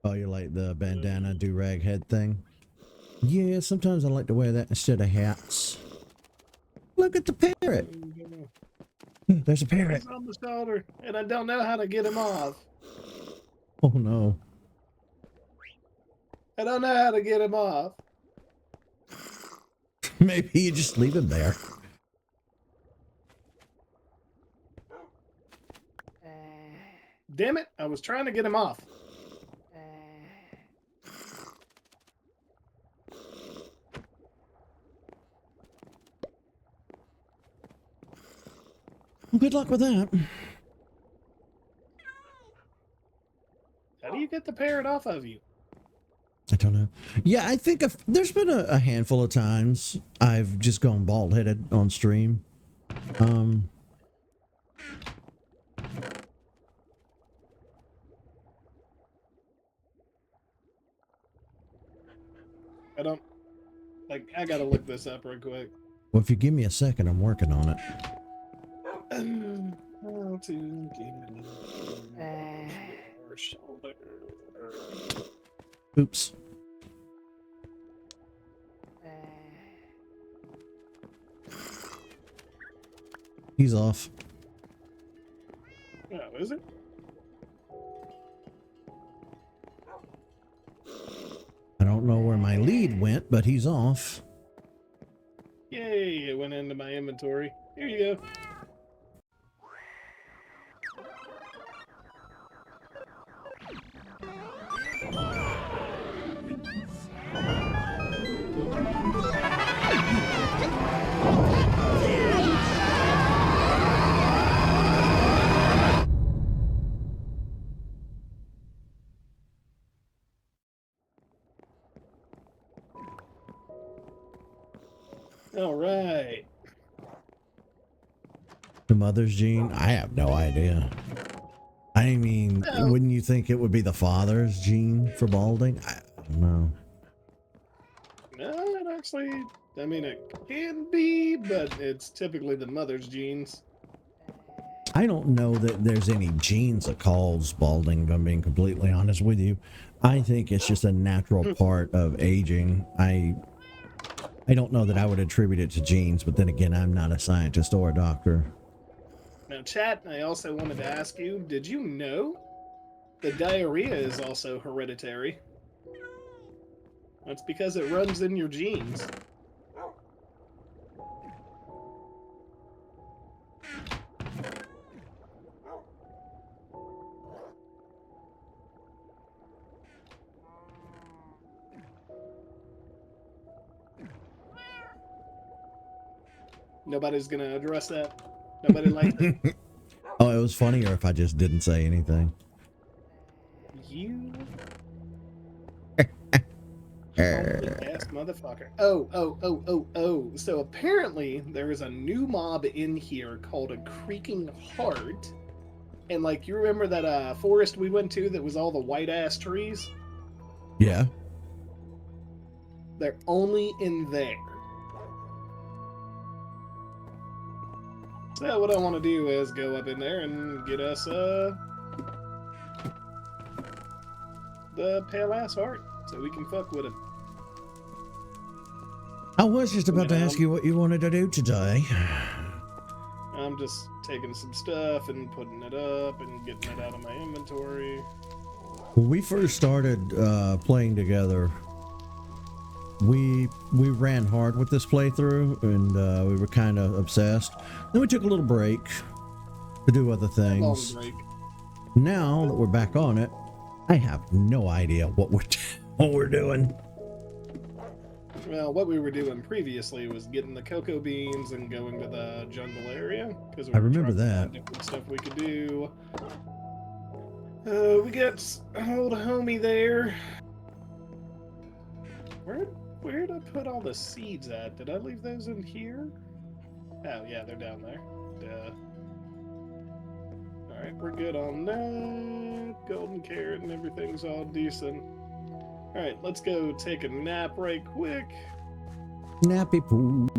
Oh, you like the bandana do-rag head thing? Yeah, sometimes I like to wear that instead of hats. Look at the parrot. There's a parrot. He's on the shoulder, and I don't know how to get him off. Oh no. I don't know how to get him off. Maybe you just leave him there. Damn it, I was trying to get him off. Well, good luck with that. How do you get the parrot off of you? I don't know. Yeah, I think there's been a handful of times I've just gone bald-headed on stream. I gotta look this up real quick. Well, if you give me a second, I'm working on it. How to get your shoulder. Oops. He's off. Oh, is it? I don't know where my lead went, but he's off. Yay, it went into my inventory. Here you go. All right. The mother's gene? I have no idea. I mean, wouldn't you think it would be the father's gene for balding? I don't know. No, it actually, I mean, it can be, but it's typically the mother's genes. I don't know that there's any genes that cause balding, if I'm being completely honest with you. I think it's just a natural part of aging. I don't know that I would attribute it to genes, but then again, I'm not a scientist or a doctor. Now, chat, I also wanted to ask you, did you know that diarrhea is also hereditary? That's because it runs in your genes. Nobody's gonna address that. Nobody likes it. Oh, it was funnier if I just didn't say anything. You ass motherfucker. Oh. So apparently there is a new mob in here called a creaking heart. And like, you remember that forest we went to that was all the white ass trees? Yeah. They're only in there. So what I want to do is go up in there and get us the pale ass heart so we can fuck with him. I was just about to ask you what you wanted to do today. I'm just taking some stuff and putting it up and getting it out of my inventory. When we first started playing together, we ran hard with this playthrough, and we were kind of obsessed. Then we took a little break to do other things. Long break. Now that we're back on it, I have no idea what we're doing. Well, what we were doing previously was getting the cocoa beans and going to the jungle area. Because I remember that. Different stuff we could do. We got an old homie there. Where'd I put all the seeds at? Did I leave those in here? Oh, yeah, they're down there. Duh. Alright, we're good on that. Golden carrot and everything's all decent. Alright, let's go take a nap right quick. Nappy poo.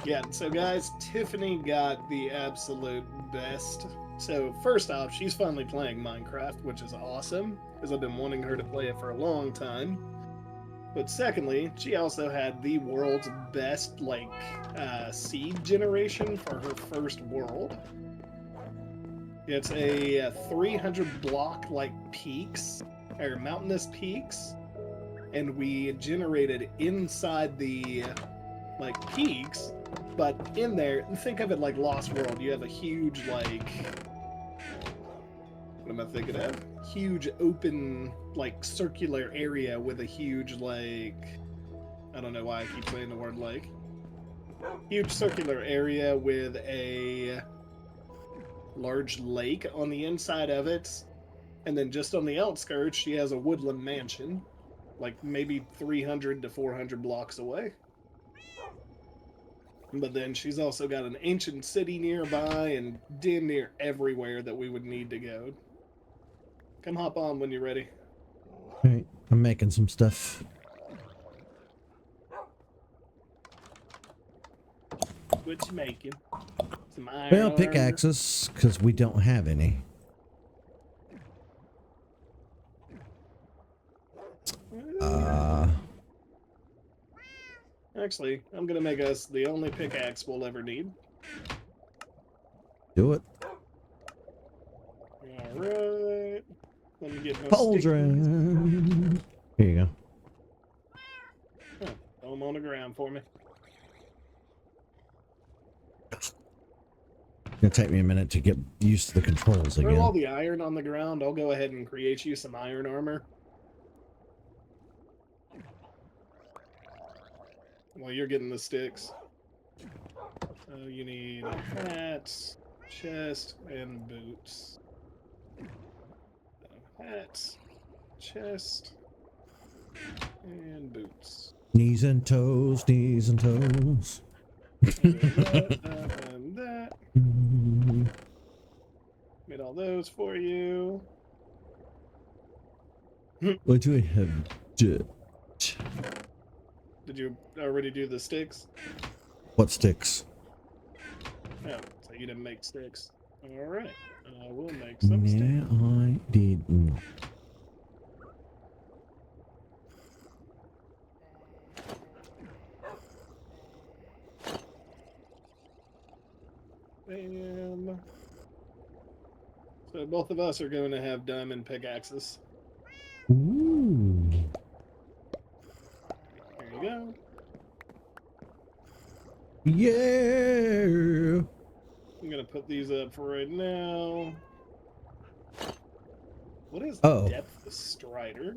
Yeah, so guys, Tiffany got the absolute best. So first off, she's finally playing Minecraft, which is awesome, because I've been wanting her to play it for a long time. But secondly, she also had the world's best, like, seed generation for her first world. It's a 300 block, like, peaks, or mountainous peaks, and we generated inside the, like, peaks, but in there, think of it like Lost World. You have a huge, like, what am I thinking of? Huge open, like, circular area with a huge, like, I don't know why I keep saying the word like. Huge circular area with a large lake on the inside of it. And then just on the outskirts, she has a woodland mansion, like maybe 300 to 400 blocks away. But then she's also got an ancient city nearby and damn near everywhere that we would need to go. Come hop on when you're ready. All right, I'm making some stuff. What you making? Some iron Well, armor. pickaxes, because we don't have any. Actually, I'm gonna make us the only pickaxe we'll ever need. Do it. Alright. Let me get my Pauldron. Here you go. Huh, throw them on the ground for me. It'll take me a minute to get used to the controls Throw all again. the iron on the ground. I'll go ahead and create you some iron armor. While you're getting the sticks. So you need hats, chest, and boots. So hats, chest, and boots. Knees and toes, knees and toes. And that. Made all those for you. What do we have? Did you already do the sticks? What sticks? No, so you didn't make sticks. Alright, we'll make some sticks. Yeah, I didn't. Bam. So both of us are going to have diamond pickaxes. Ooh. There you go. Yeah. I'm going to put these up for right now. What is Oh. depth of strider?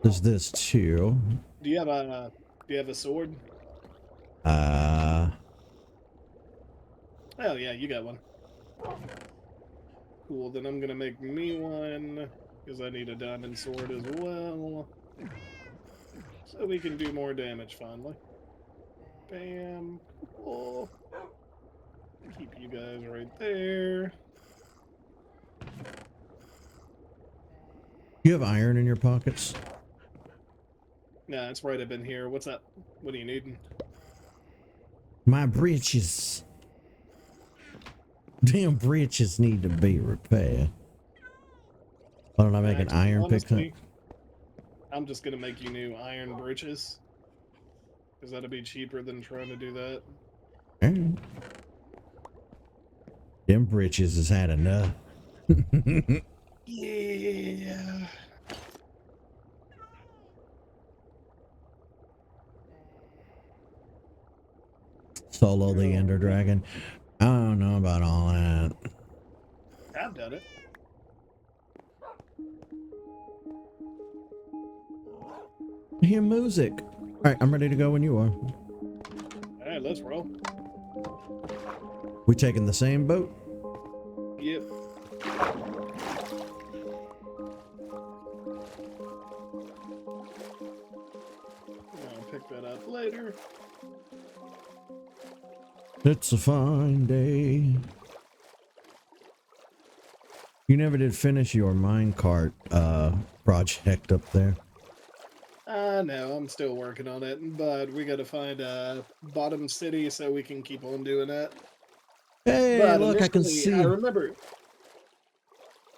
There's this too. Do you have a sword? Oh yeah, you got one. Cool, then I'm gonna make me one, because I need a diamond sword as well. So we can do more damage finally. Bam. Cool. Keep you guys right there. You have iron in your pockets? Nah, it's right up in here. What's up? What are you needing? My breeches. Damn breeches need to be repaired. Why don't I make an iron honestly, pickaxe? I'm just gonna make you new iron breeches. Because that'll be cheaper than trying to do that. Alright. Them breeches has had enough. Yeah. Solo the Ender Dragon. I don't know about all that. I've done it. I hear music. Alright, I'm ready to go when you are. Alright, let's roll. We taking the same boat? Yep. I'll pick that up later. It's a fine day. You never did finish your minecart project up there. I know, I'm still working on it, but we gotta find a bottom city so we can keep on doing that. Hey, But look, I can initially, I see. remember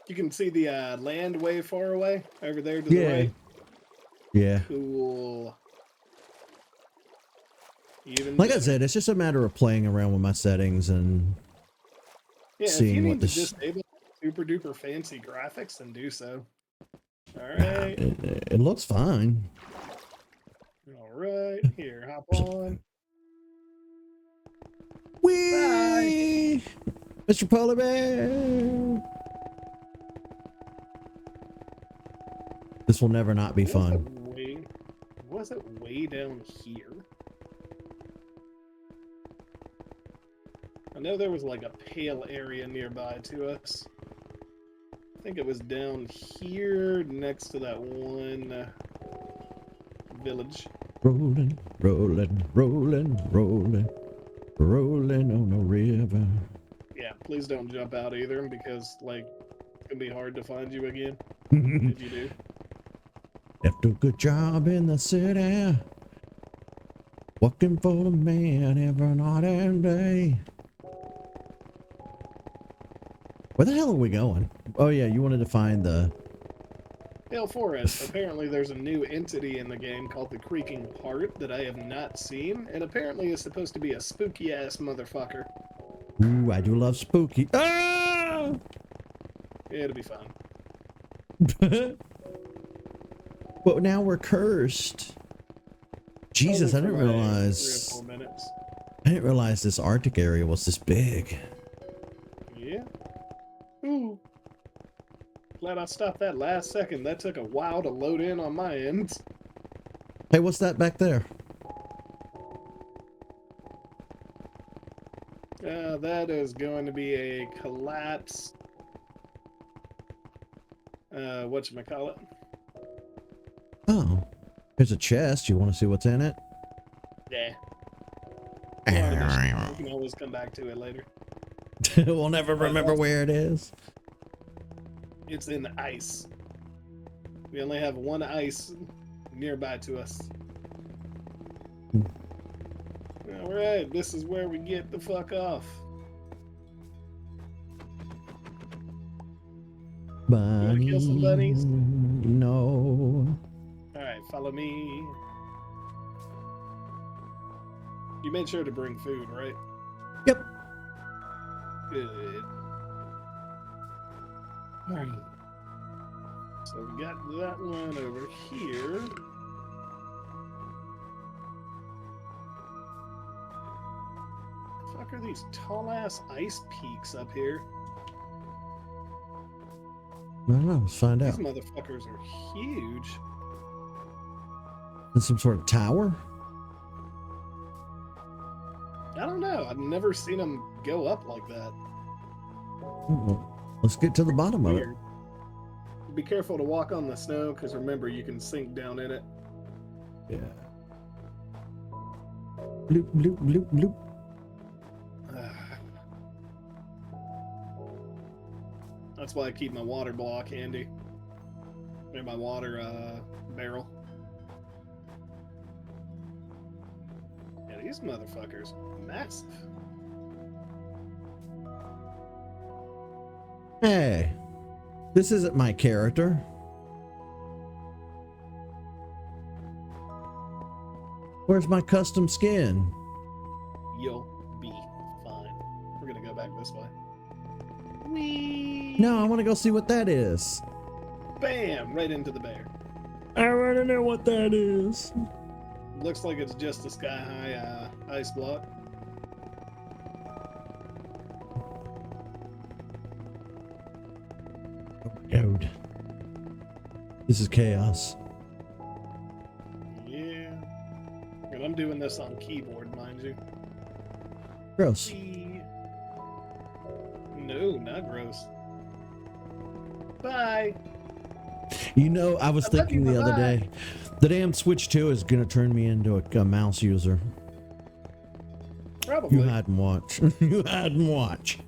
you can see the land way far away over there to the Yeah. right. Yeah. Cool. Even Like I better. said, it's just a matter of playing around with my settings and Yeah, if you seeing what need to this. disable super duper fancy graphics, then do so. All Nah, right. it looks fine. All right. Here, hop on. Bye. Whee! Mr. Polar Bear! This will never not be fun. Was it way down here? I know there was like a pale area nearby to us. I think it was down here next to that one village. Rolling, rolling, rolling, rolling, rolling on the river. Yeah, please don't jump out either, because like it's gonna be hard to find you again if you do. Left a good job in the city, working for the man every night and day. Where the hell are we going? Oh yeah, you wanted to find the Pale Forest. Apparently there's a new entity in the game called the Creaking Heart that I have not seen, and apparently is supposed to be a spooky ass motherfucker. Ooh, I do love spooky. Ah! Yeah, it'll be fun. But now we're cursed. Jesus, I Only didn't for like realize. 3 or 4 minutes. I didn't realize this Arctic area was this big. Yeah. Ooh. Glad I stopped that last second. That took a while to load in on my end. Hey, what's that back there? That is going to be a collapse. Whatchamacallit? Oh, here's a chest. You want to see what's in it? Yeah. We can always come back to it later. We'll never remember where it is. It's in the ice. We only have one ice nearby to us. Alright, this is where we get the fuck off. Bunny, You wanna kill some bunnies? No. Alright, follow me. You made sure to bring food, right? Yep. Good. Alright. So we got that one over here. Fuck are these tall ass ice peaks up here? I don't know. Let's find These out. motherfuckers are huge. Is some sort of tower? I don't know. I've never seen them go up like that. Well, let's get to the bottom of it. Weird. Be careful to walk on the snow, because remember, you can sink down in it. Yeah. Bloop, bloop, bloop, bloop. That's why I keep my water block handy. And my water barrel. Yeah, these motherfuckers are massive. Hey, this isn't my character. Where's my custom skin? You'll be fine. We're gonna go back this way. Whee! No, I want to go see what that is. Bam! Right into the bear. I want to know what that is. Looks like it's just a sky-high ice block. Dude, this is chaos. Yeah. And I'm doing this on keyboard, mind you. Gross. No, not gross. Bye. You know, I was thinking the other day, the damn Switch 2 is going to turn me into a mouse user. Probably. You hide and watch. You hide and watch.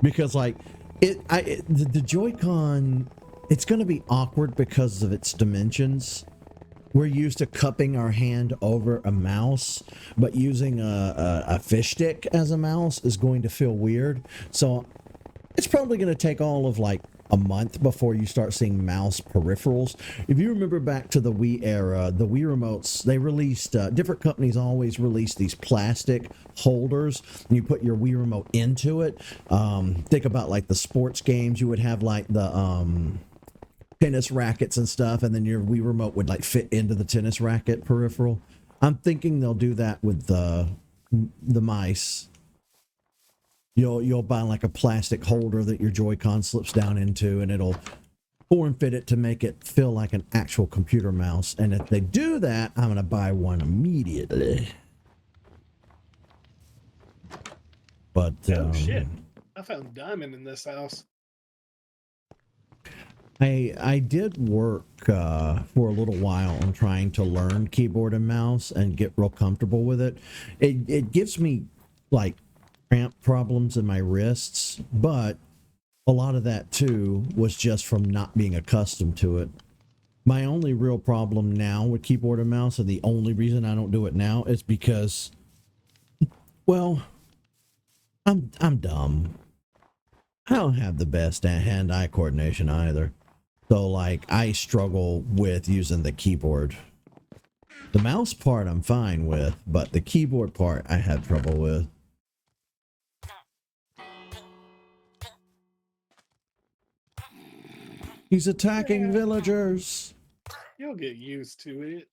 Because, like, the Joy-Con, it's going to be awkward because of its dimensions. we're used to cupping our hand over a mouse, but using a fish stick as a mouse is going to feel weird. So it's probably going to take all of like a month before you start seeing mouse peripherals. If you remember back to the Wii era, the Wii remotes, they released, different companies always release these plastic holders, and you put your Wii remote into it. Think about like the sports games, you would have like the tennis rackets and stuff, and then your Wii remote would like fit into the tennis racket peripheral. I'm thinking they'll do that with the mice. You'll buy like a plastic holder that your Joy-Con slips down into, and it'll form fit it to make it feel like an actual computer mouse. And if they do that, I'm gonna buy one immediately. But oh shit! I found diamond in this house. I did work for a little while on trying to learn keyboard and mouse and get real comfortable with it. It gives me like cramp problems in my wrists, but a lot of that too was just from not being accustomed to it. My only real problem now with keyboard and mouse, and the only reason I don't do it now, is because, well, I'm dumb. I don't have the best hand-eye coordination either. So like I struggle with using the keyboard. The mouse part I'm fine with, but the keyboard part I have trouble with. He's attacking villagers. You'll get used to it.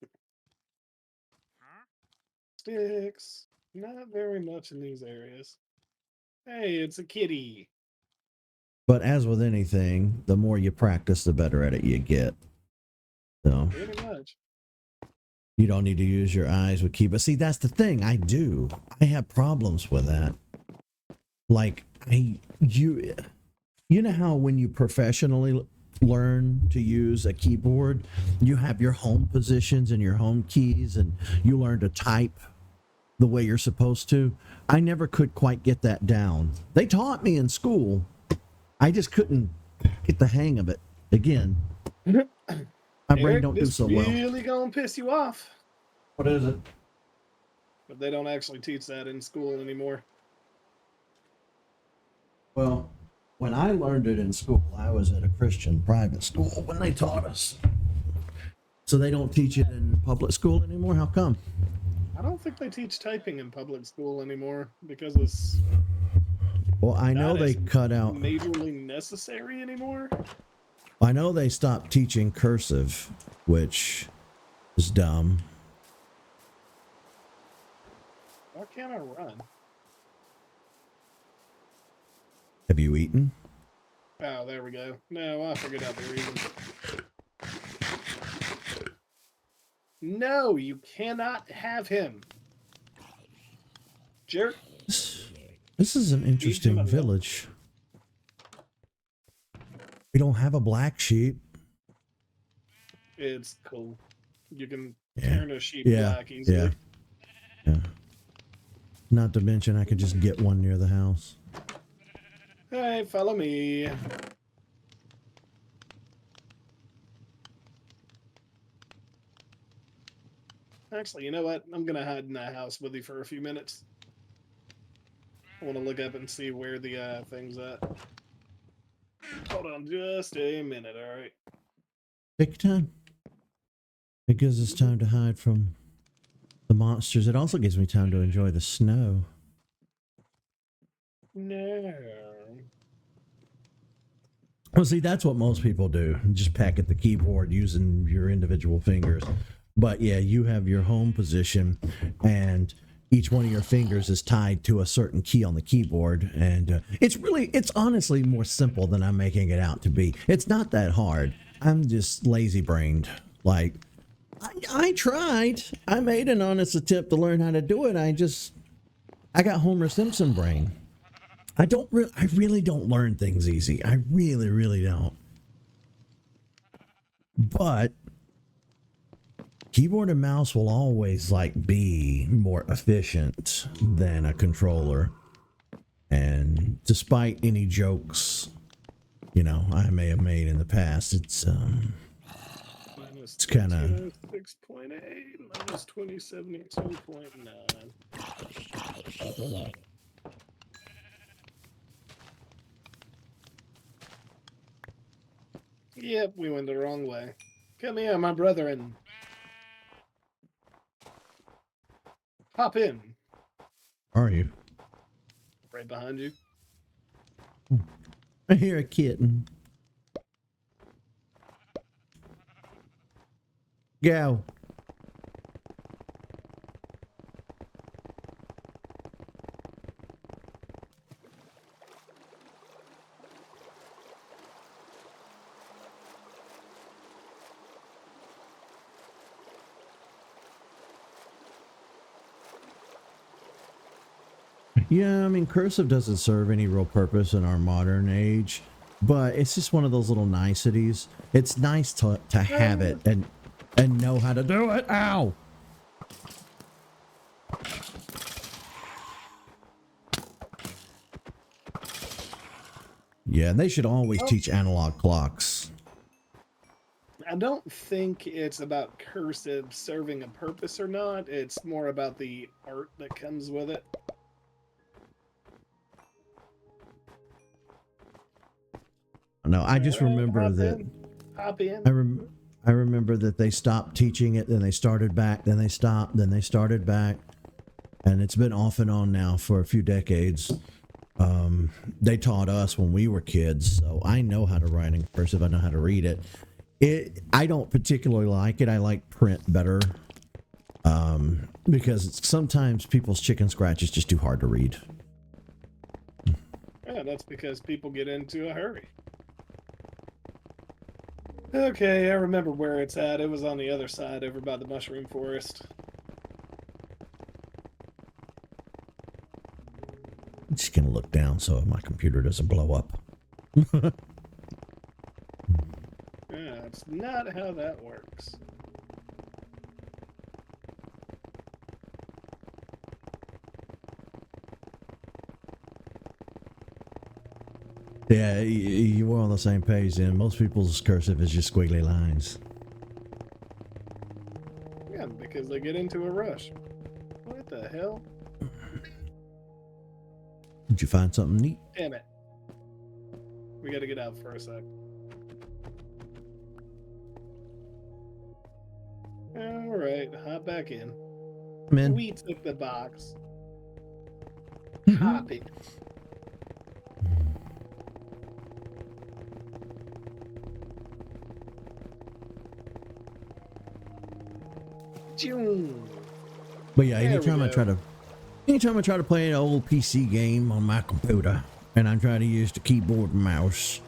Sticks. Not very much in these areas. Hey, it's a kitty. But as with anything, the more you practice, the better at it you get. So Pretty much. you don't need to use your eyes with keyboard. See, that's the thing. I do. I have problems with that. Like you know how when you professionally learn to use a keyboard, you have your home positions and your home keys, and you learn to type the way you're supposed to. I never could quite get that down. They taught me in school. I just couldn't get the hang of it. Again, my brain don't do so well. It's really gonna piss you off. What is it? But they don't actually teach that in school anymore. Well, when I learned it in school, I was at a Christian private school when they taught us. So they don't teach it in public school anymore? How come? I don't think they teach typing in public school anymore because it's Well, I know they cut out. majorly necessary anymore. I know they stopped teaching cursive, which is dumb. Why can't I run? Have you eaten? Oh, there we go. No, I figured out the reason. No, you cannot have him. Jerk. This is an interesting village. We don't have a black sheep. It's cool. You can Yeah. turn a sheep black easily. Yeah. Not to mention, I could just get one near the house. Hey, follow me. Actually, you know what? I'm gonna hide in that house with you for a few minutes. I want to look up and see where the thing's at. Hold on just a minute, alright? Take your time. It gives us time to hide from the monsters. It also gives me time to enjoy the snow. No. Well, see, that's what most people do. Just peck at the keyboard using your individual fingers. But yeah, you have your home position, and each one of your fingers is tied to a certain key on the keyboard. And it's honestly more simple than I'm making it out to be. It's not that hard. I'm just lazy brained. Like, I tried. I made an honest attempt to learn how to do it. I got Homer Simpson brain. I really don't learn things easy. I really, really don't. But keyboard and mouse will always be more efficient than a controller. And despite any jokes, I may have made in the past, it's kind of 6.8 minus 2072.9. Yep, we went the wrong way. Come here, my brethren. Hop in. Are you? Right behind you. I hear a kitten. Go. Yeah, I mean, cursive doesn't serve any real purpose in our modern age, but it's just one of those little niceties. It's nice to have it and know how to do it. Ow! Yeah, they should always teach analog clocks. I don't think it's about cursive serving a purpose or not. It's more about the art that comes with it. No, I just remember that. Hop in. I remember that they stopped teaching it, then they started back, then they stopped, then they started back, and it's been off and on now for a few decades. They taught us when we were kids, so I know how to write in cursive. I know how to read it. I don't particularly like it. I like print better, because sometimes people's chicken scratch is just too hard to read. Yeah, that's because people get into a hurry. Okay, I remember where it's at. It was on the other side, over by the mushroom forest. I'm just gonna look down so my computer doesn't blow up. Yeah, it's not how that works. Yeah, you were on the same page then. Most people's cursive is just squiggly lines. Yeah, because they get into a rush. What the hell? Did you find something neat? Damn it. We gotta get out for a sec. Alright, hop back in. Come in. We took the box. Hop it. But yeah, anytime I try to play an old PC game on my computer and I'm trying to use the keyboard and mouse,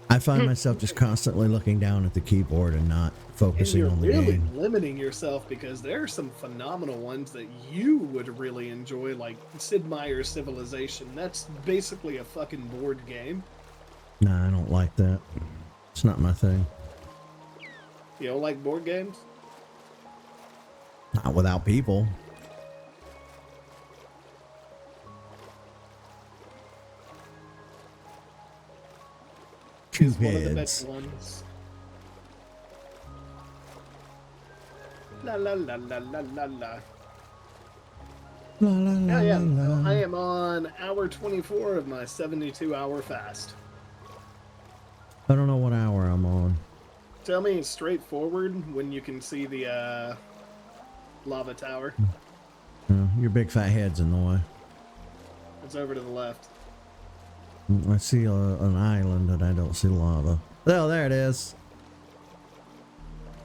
I find myself just constantly looking down at the keyboard and not focusing on the really game. Limiting yourself, because there are some phenomenal ones that you would really enjoy, like Sid Meier's Civilization. That's basically a fucking board game. Nah, I don't like that. It's not my thing. You don't like board games? Not without people. Two One of the heads. best ones. La la la la la la la. La, la, la, Oh yeah, la, la. I am on hour 24 of my 72-hour fast. I don't know what hour I'm on. Tell me straightforward when you can see the lava tower. Your big fat head's in the way. It's over to the left. I see an island and I don't see lava. Oh, there it is.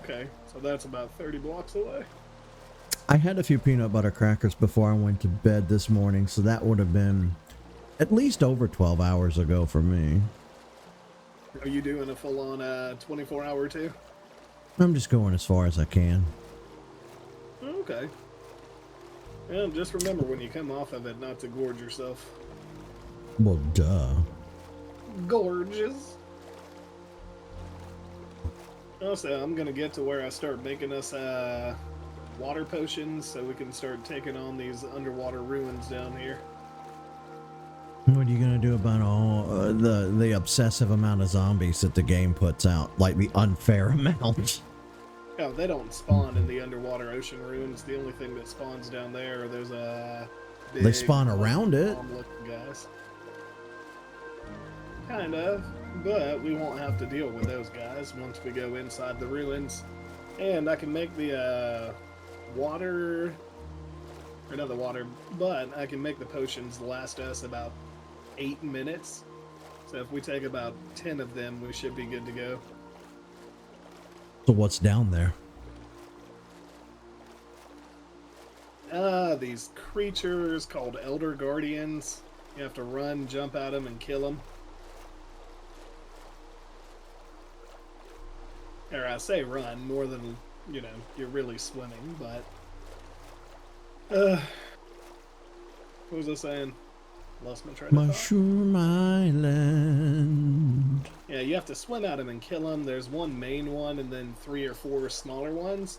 Okay, so that's about 30 blocks away. I had a few peanut butter crackers before I went to bed this morning, so that would have been at least over 12 hours ago for me. Are you doing a full-on 24-hour too? I'm just going as far as I can. Okay. Well, just remember when you come off of it not to gorge yourself. Well, duh. Gorgeous. Also, I'm gonna get to where I start making us water potions so we can start taking on these underwater ruins down here. What are you gonna do about all the obsessive amount of zombies that the game puts out? Like the unfair amount. No, they don't spawn in the underwater ocean ruins. The only thing that spawns down there are those big, They spawn around it. looking guys. Kind of, but we won't have to deal with those guys once we go inside the ruins. And I can make the water, or not the water, but I can make the potions last us about 8 minutes. So if we take about 10 of them, we should be good to go. So what's down there? These creatures called Elder Guardians. You have to run, jump at them, and kill them. Or I say run, more than, you know, you're really swimming, but... what was I saying? Lost my train of thought. Mushroom Island. Yeah, you have to swim at them and kill them. There's one main one and then 3 or 4 smaller ones.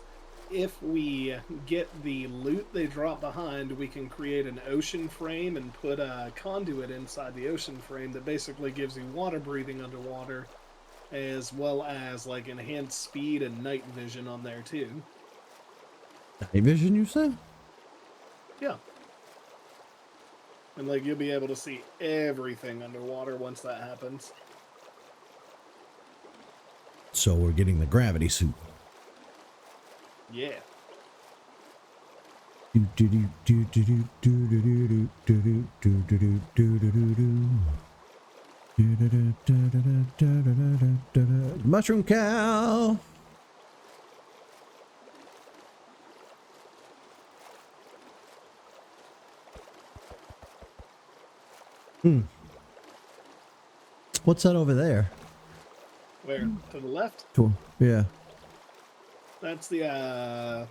If we get the loot they drop behind, we can create an ocean frame and put a conduit inside the ocean frame that basically gives you water breathing underwater, as well as like enhanced speed and night vision on there too. Night vision, you said? Yeah. And like you'll be able to see everything underwater once that happens. So we're getting the gravity suit. Yeah. Mushroom cow. What's that over there? Where? To the left? Yeah. That's the,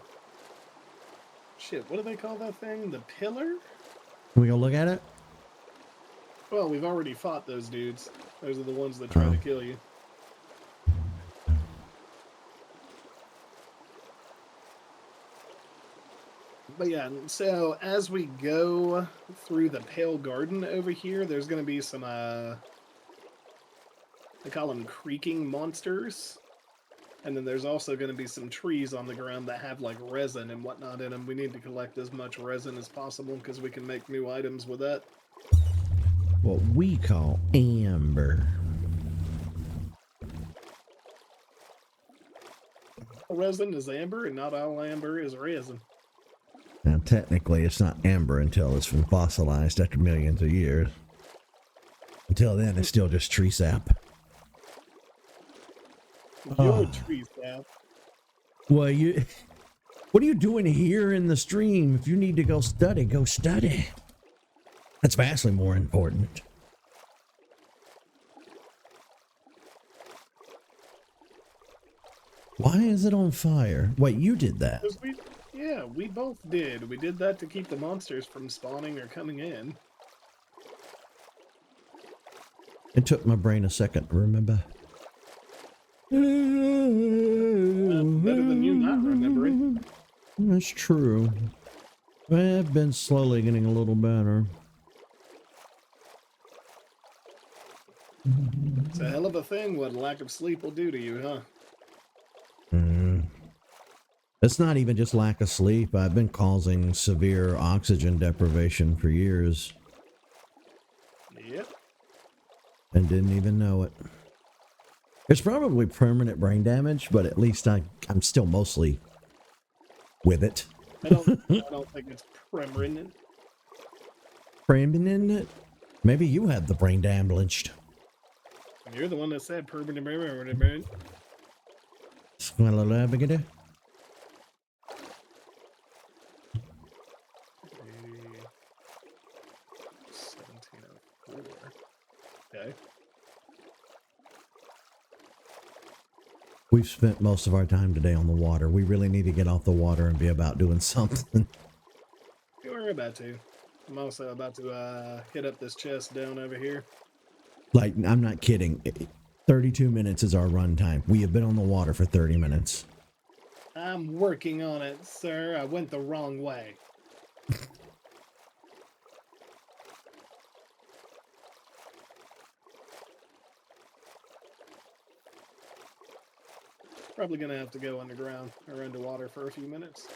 shit, what do they call that thing? The pillar? Can we go look at it? Well, we've already fought those dudes. Those are the ones that try to kill you. But yeah, so as we go through the Pale Garden over here, there's going to be some, they call them creaking monsters. And then there's also going to be some trees on the ground that have like resin and whatnot in them. We need to collect as much resin as possible because we can make new items with that. What we call amber. Resin is amber and not all amber is resin. Now, technically, it's not amber until it's been fossilized after millions of years. Until then, it's still just tree sap. Your tree sap. Well, what are you doing here in the stream? If you need to go study, go study. That's vastly more important. Why is it on fire? Wait, you did that. Yeah, we both did. We did that to keep the monsters from spawning or coming in. It took my brain a second to remember. Better than you not remembering. That's true. I've been slowly getting a little better. It's a hell of a thing what lack of sleep will do to you, huh? It's not even just lack of sleep. I've been causing severe oxygen deprivation for years. Yep. And didn't even know it. It's probably permanent brain damage, but at least I'm still mostly with it. I don't think it's permanent. Permanent? Maybe you have the brain damaged. You're the one that said permanent. Okay. We've spent most of our time today on the water. We really need to get off the water and be about doing something. We're about to. I'm also about to hit up this chest down over here. Like, I'm not kidding. 32 minutes is our run time. We have been on the water for 30 minutes. I'm working on it, sir. I went the wrong way. Probably gonna have to go underground or underwater for a few minutes.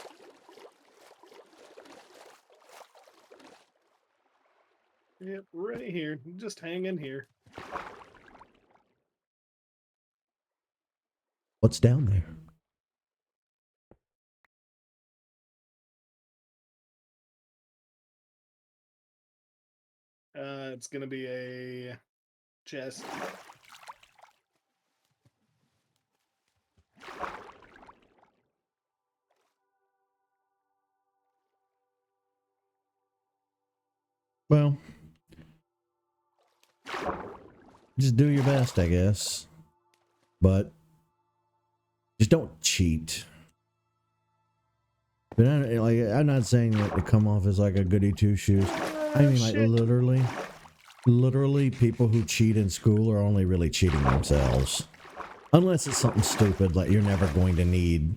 Yep, right here. Just hang in here. What's down there? It's gonna be a chest. Well, just do your best, I guess. But just don't cheat. But I'm not saying that to come off as like a goody two shoes. I mean, like Shit. literally, people who cheat in school are only really cheating themselves. Unless it's something stupid like you're never going to need.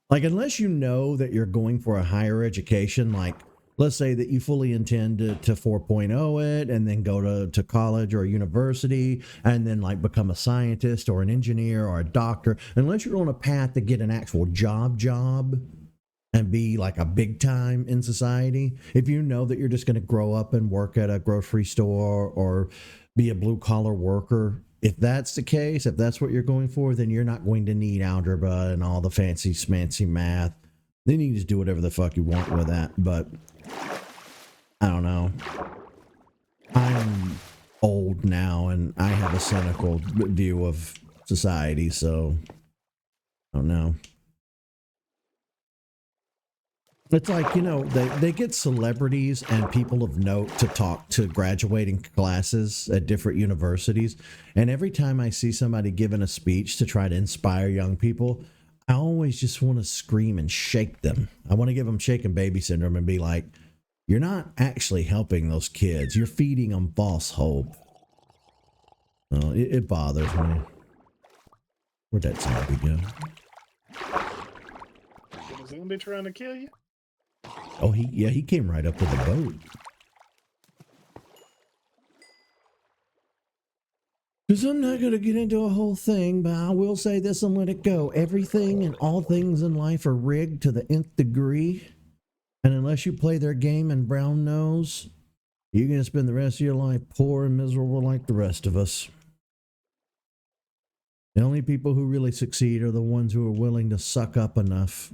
Like, unless you know that you're going for a higher education, like, let's say that you fully intend to 4.0 it and then go to college or university and then, like, become a scientist or an engineer or a doctor. Unless you're on a path to get an actual job and be, like, a big time in society, if you know that you're just going to grow up and work at a grocery store or be a blue-collar worker, if that's the case, if that's what you're going for, then you're not going to need algebra and all the fancy smancy math. Then you can just do whatever the fuck you want with that. But I don't know. I'm old now and I have a cynical view of society, so I don't know. It's like, you know, they get celebrities and people of note to talk to graduating classes at different universities. And every time I see somebody giving a speech to try to inspire young people, I always just want to scream and shake them. I want to give them shaken baby syndrome and be like, you're not actually helping those kids. You're feeding them false hope. Oh, it bothers me. Where'd that zombie go? Is a zombie trying to kill you? Oh, he came right up to the boat. Because I'm not going to get into a whole thing, but I will say this and let it go. Everything and all things in life are rigged to the nth degree. And unless you play their game and brown nose, you're going to spend the rest of your life poor and miserable like the rest of us. The only people who really succeed are the ones who are willing to suck up enough.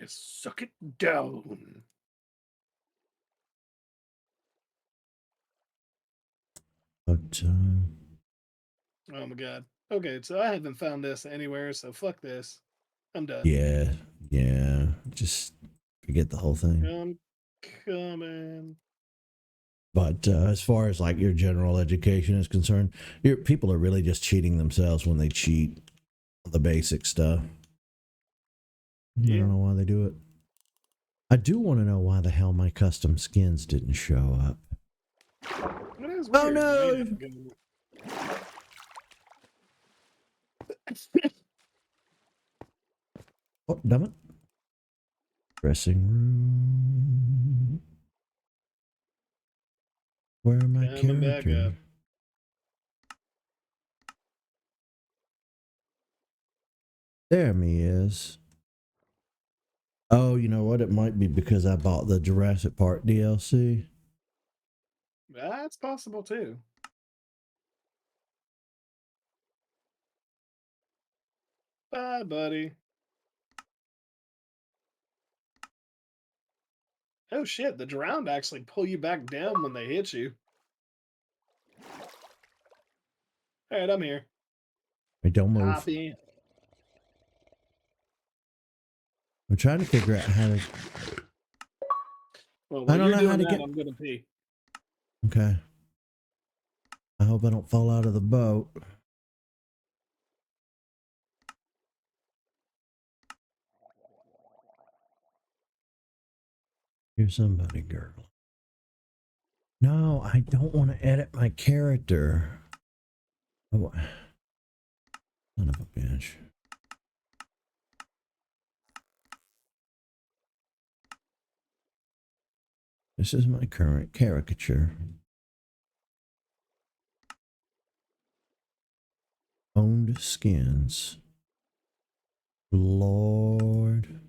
Suck it down. But, Oh my god. Okay, so I haven't found this anywhere, so fuck this. I'm done. yeah, just forget the whole thing. I'm coming. But as far as like your general education is concerned, people are really just cheating themselves when they cheat the basic stuff. Yeah. I don't know why they do it. I do want to know why the hell my custom skins didn't show up. It is Oh weird. no! Oh, damn it. Dressing room. Where are my Coming back characters? up. There me is. Oh, you know what? It might be because I bought the Jurassic Park DLC. That's possible too. Bye, buddy. Oh shit, the drowned actually pull you back down when they hit you. Alright, I'm here. Hey, don't move. Hop in. I'm trying to figure out how to. Well, I while don't you're know how doing to that, get. I'm gonna pee. Okay. I hope I don't fall out of the boat. You're somebody, girl. No, I don't want to edit my character. Oh, son of a bitch. This is my current caricature. Owned skins. Lord.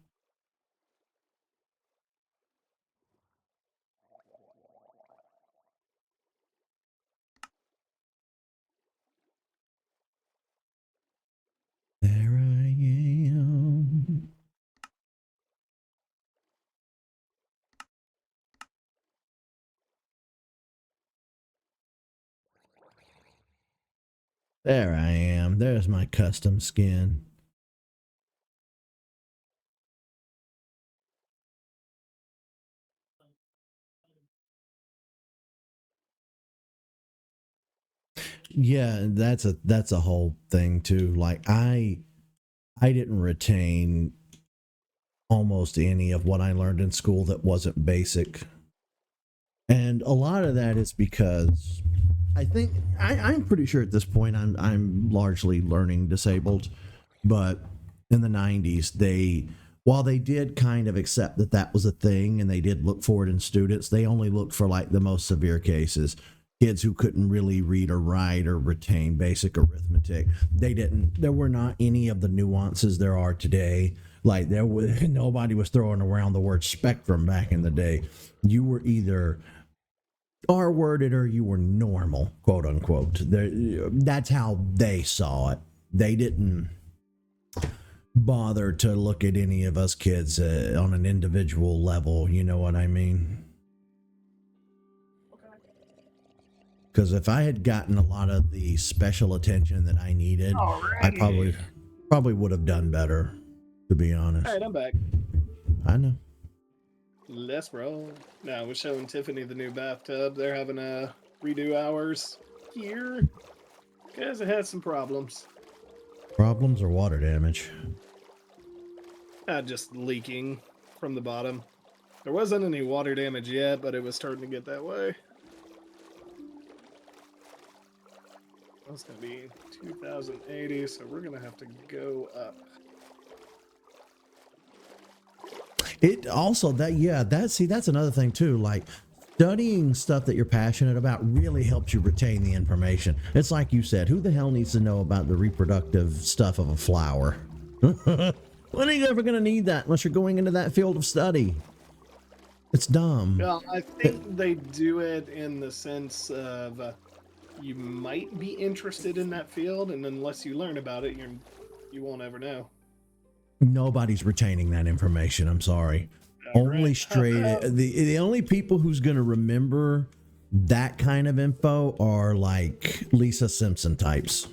There I am. There I am. There's my custom skin. Yeah, that's a whole thing too. Like I didn't retain almost any of what I learned in school that wasn't basic. And a lot of that is because I think I'm pretty sure at this point I'm largely learning disabled, but in the 90s while they did kind of accept that that was a thing and they did look for it in students, they only looked for like the most severe cases, kids who couldn't really read or write or retain basic arithmetic. There were not any of the nuances there are today. Like nobody was throwing around the word spectrum back in the day. You were either R-worded or you were normal, quote unquote. That's how they saw it. They didn't bother to look at any of us kids on an individual level. You know what I mean? Because if I had gotten a lot of the special attention that I needed, I probably would have done better, to be honest. All right, I'm back. I know. Let's roll. Now we're showing Tiffany the new bathtub. They're having redo ours here because it had some problems. Problems or water damage? Just leaking from the bottom. There wasn't any water damage yet, but it was starting to get that way. That's going to be 2080, so we're going to have to go up. It also that's another thing too. Like studying stuff that you're passionate about really helps you retain the information. It's like you said, who the hell needs to know about the reproductive stuff of a flower? When are you ever going to need that unless you're going into that field of study? It's dumb. Well, I think they do it in the sense of you might be interested in that field, and unless you learn about it, you won't ever know. Nobody's retaining that information. I'm sorry. Only straight. The only people who's going to remember that kind of info are like Lisa Simpson types.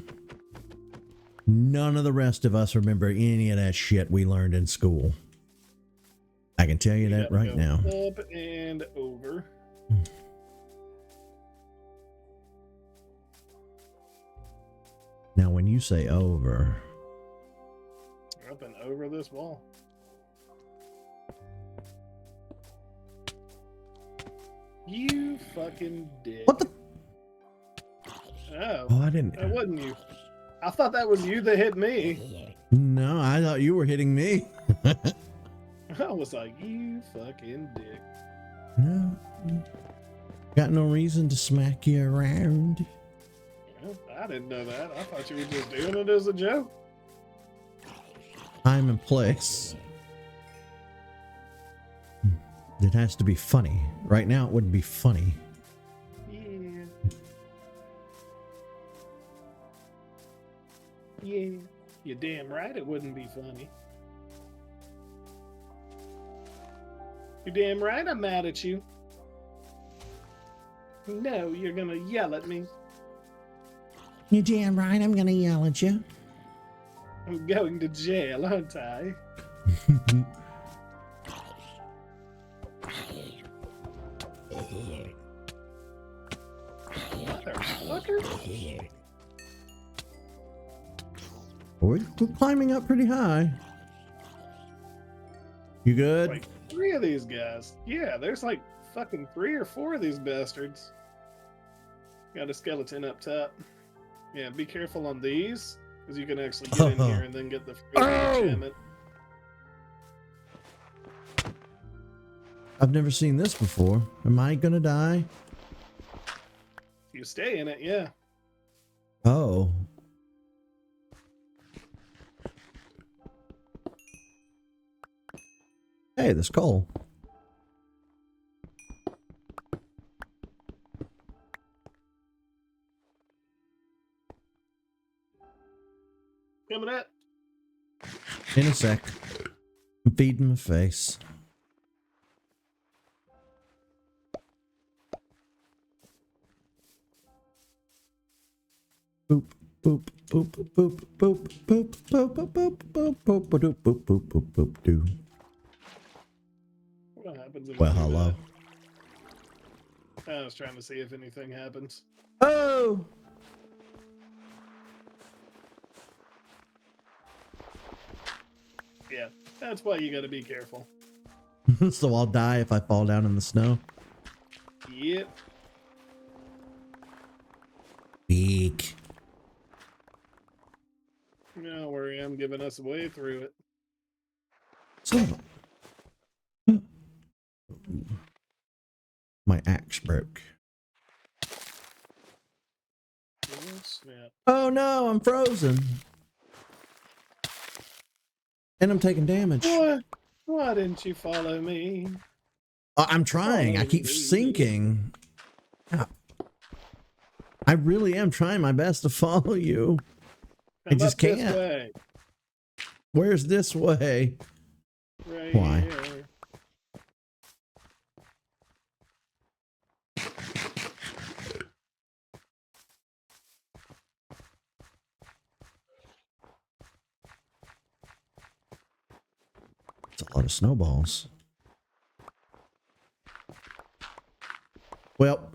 None of the rest of us remember any of that shit we learned in school. I can tell you that right now. Up and over. Now, when you say over, Up and over this wall. You fucking dick. what the? Oh, I didn't. that wasn't you. I thought that was you that hit me. No, I thought you were hitting me. I was like, you fucking dick. No, got no reason to smack you around. Well, I didn't know that. I thought you were just doing it as a joke. Time and place. It has to be funny. Right now, it wouldn't be funny. Yeah. Yeah. You're damn right it wouldn't be funny. You're damn right I'm mad at you. No, you're gonna yell at me. You're damn right I'm gonna yell at you. I'm going to jail, aren't I? Motherfucker. We're climbing up pretty high. You good? Like 3 of these guys. Yeah, there's like fucking 3 or 4 of these bastards. Got a skeleton up top. Yeah, be careful on these, because you can actually get in here and then get the enchantment. I've never seen this before. Am I gonna die? You stay in it, yeah. Oh. Hey, there's coal. Coming up. In a sec. I'm feeding my face. Boop, boop, boop, boop, boop, boop, boop, boop, boop, boop, boop, boop, boop, boop, boop, boop, do. What happens if Well, I do hello. that? I was trying to see if anything happens. Oh! Yeah, that's why you gotta be careful. So I'll die if I fall down in the snow. Yep. Beak. No worry, I'm giving us a way through it. So my axe broke. Oh, snap. Oh no, I'm frozen. And I'm taking damage. What? Why didn't you follow me? I'm trying. I Follow keep me. sinking. Ah, I really am trying my best to follow you. I Come just up this can't. way. Where's this way? Right Why? here. It's a lot of snowballs. Well,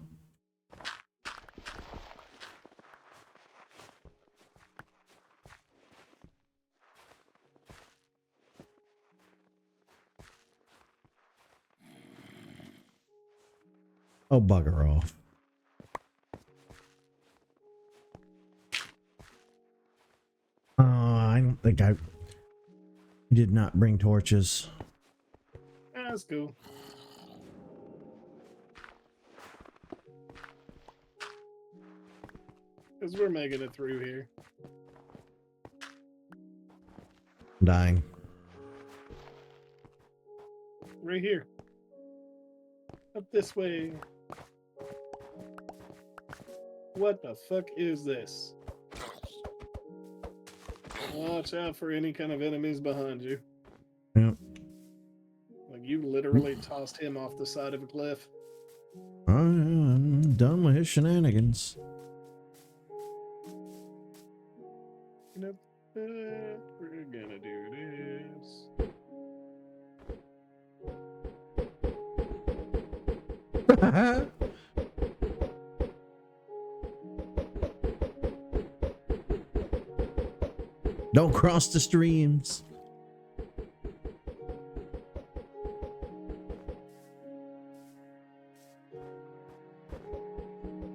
oh, bugger off. I don't think I did not bring torches. That's cool. Because we're making it through here. I'm dying. Right here. Up this way. What the fuck is this? Watch out for any kind of enemies behind you. Yep. Like you literally tossed him off the side of a cliff. I'm done with his shenanigans. You know, we're gonna do this. Don't cross the streams.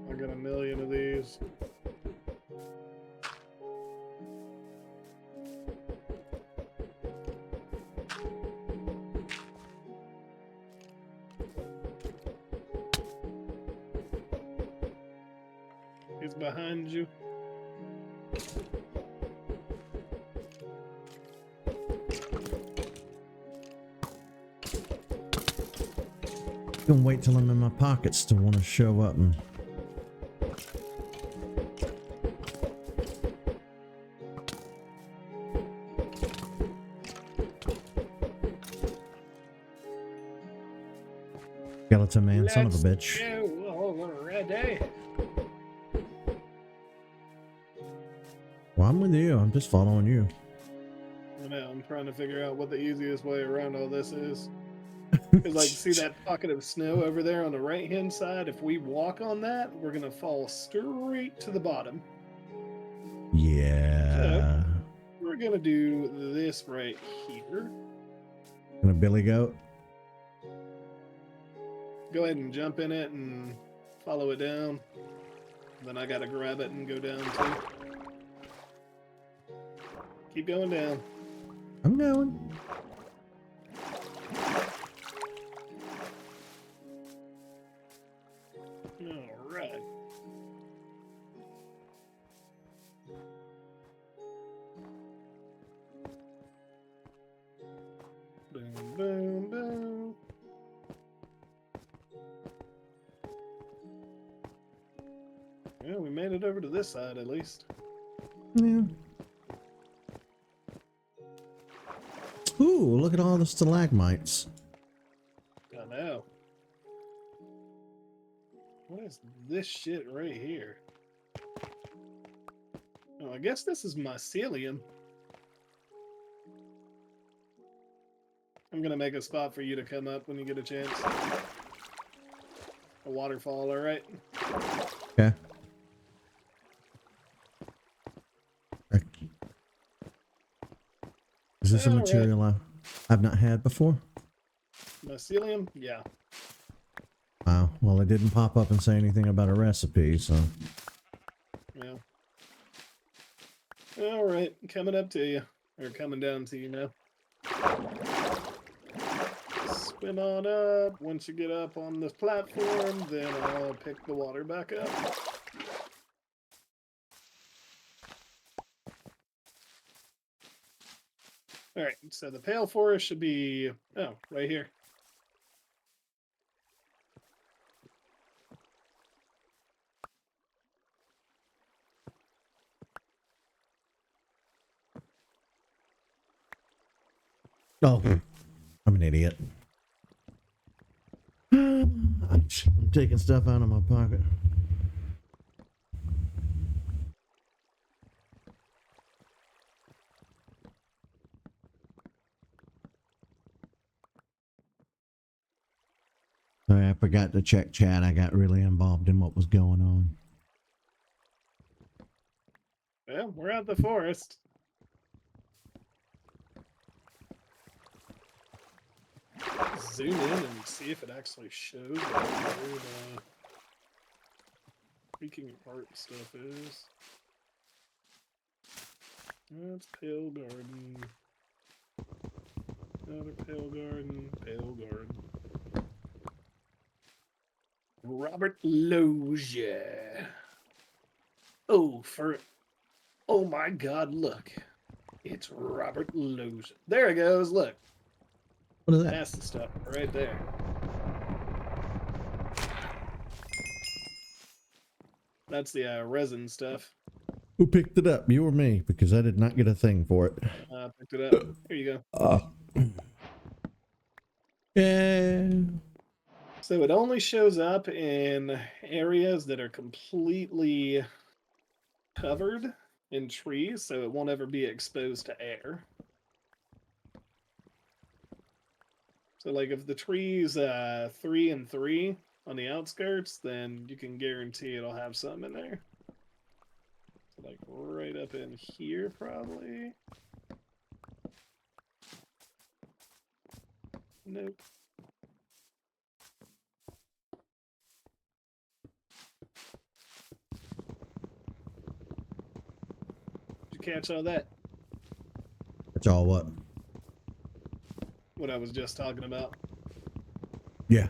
I got a million of these. He's behind you. Gonna wait till I'm in my pockets to want to show up and skeleton man, son of a bitch. Go already. Well, I'm with you. I'm just following you. I know, I'm trying to figure out what the easiest way around all this is. Because, like, see that pocket of snow over there on the right-hand side? If we walk on that, we're going to fall straight to the bottom. Yeah. So, we're going to do this right here. Gonna Billy Goat. Go ahead and jump in it and follow it down. Then I got to grab it and go down, too. Keep going down. I'm going. All right. Boom, boom, boom. Yeah, we made it over to this side at least. Yeah. Ooh, look at all the stalagmites. I know. What is this shit right here? Oh, I guess this is mycelium. I'm gonna make a spot for you to come up when you get a chance. A waterfall, alright? Okay. Is this a material I've not had before? Mycelium? Yeah. Wow. Well, it didn't pop up and say anything about a recipe, so. Yeah. Alright, coming up to you. Or coming down to you now. Swim on up. Once you get up on this platform, then I'll pick the water back up. Alright, so the pale forest should be, oh, right here. Oh, I'm an idiot. I'm taking stuff out of my pocket. Sorry, I forgot to check chat. I got really involved in what was going on. Well, we're at the forest. Zoom in and see if it actually shows where the freaking art stuff is. That's Pale Garden. Another Pale Garden. Pale Garden. Robert Loja. Oh, oh my God! Look, it's Robert Loja. There it goes. Look. What is that? That's the stuff right there. That's the resin stuff. Who picked it up? You or me? Because I did not get a thing for it. I picked it up. Here you go. Yeah. So it only shows up in areas that are completely covered in trees, so it won't ever be exposed to air. So like if the tree's 3 and 3 on the outskirts, then you can guarantee it'll have something in there. So like right up in here probably. Nope. Did you catch all that? That's all what? What I was just talking about. Yeah.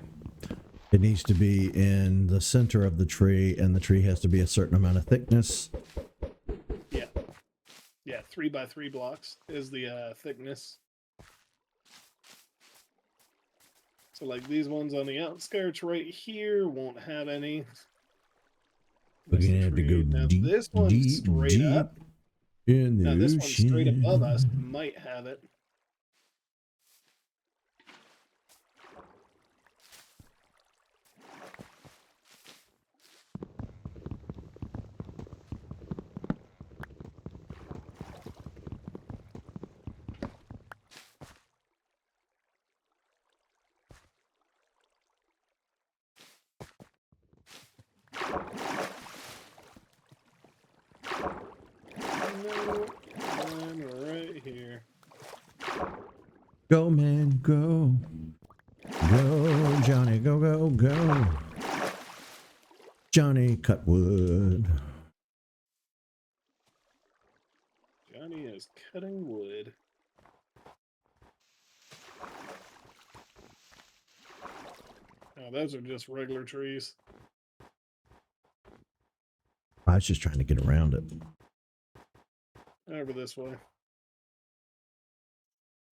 It needs to be in the center of the tree, and the tree has to be a certain amount of thickness. Yeah. Yeah, 3 by 3 blocks is the thickness. So like these ones on the outskirts right here won't have any. We're gonna have to go now, deep, this one deep, straight deep up. in the Now this one straight above us ocean. might have it. No, I'm right here. Go, man, go. Go, Johnny, go, go, go. Johnny cut wood. Johnny is cutting wood. Oh, those are just regular trees. I was just trying to get around it. Over this way.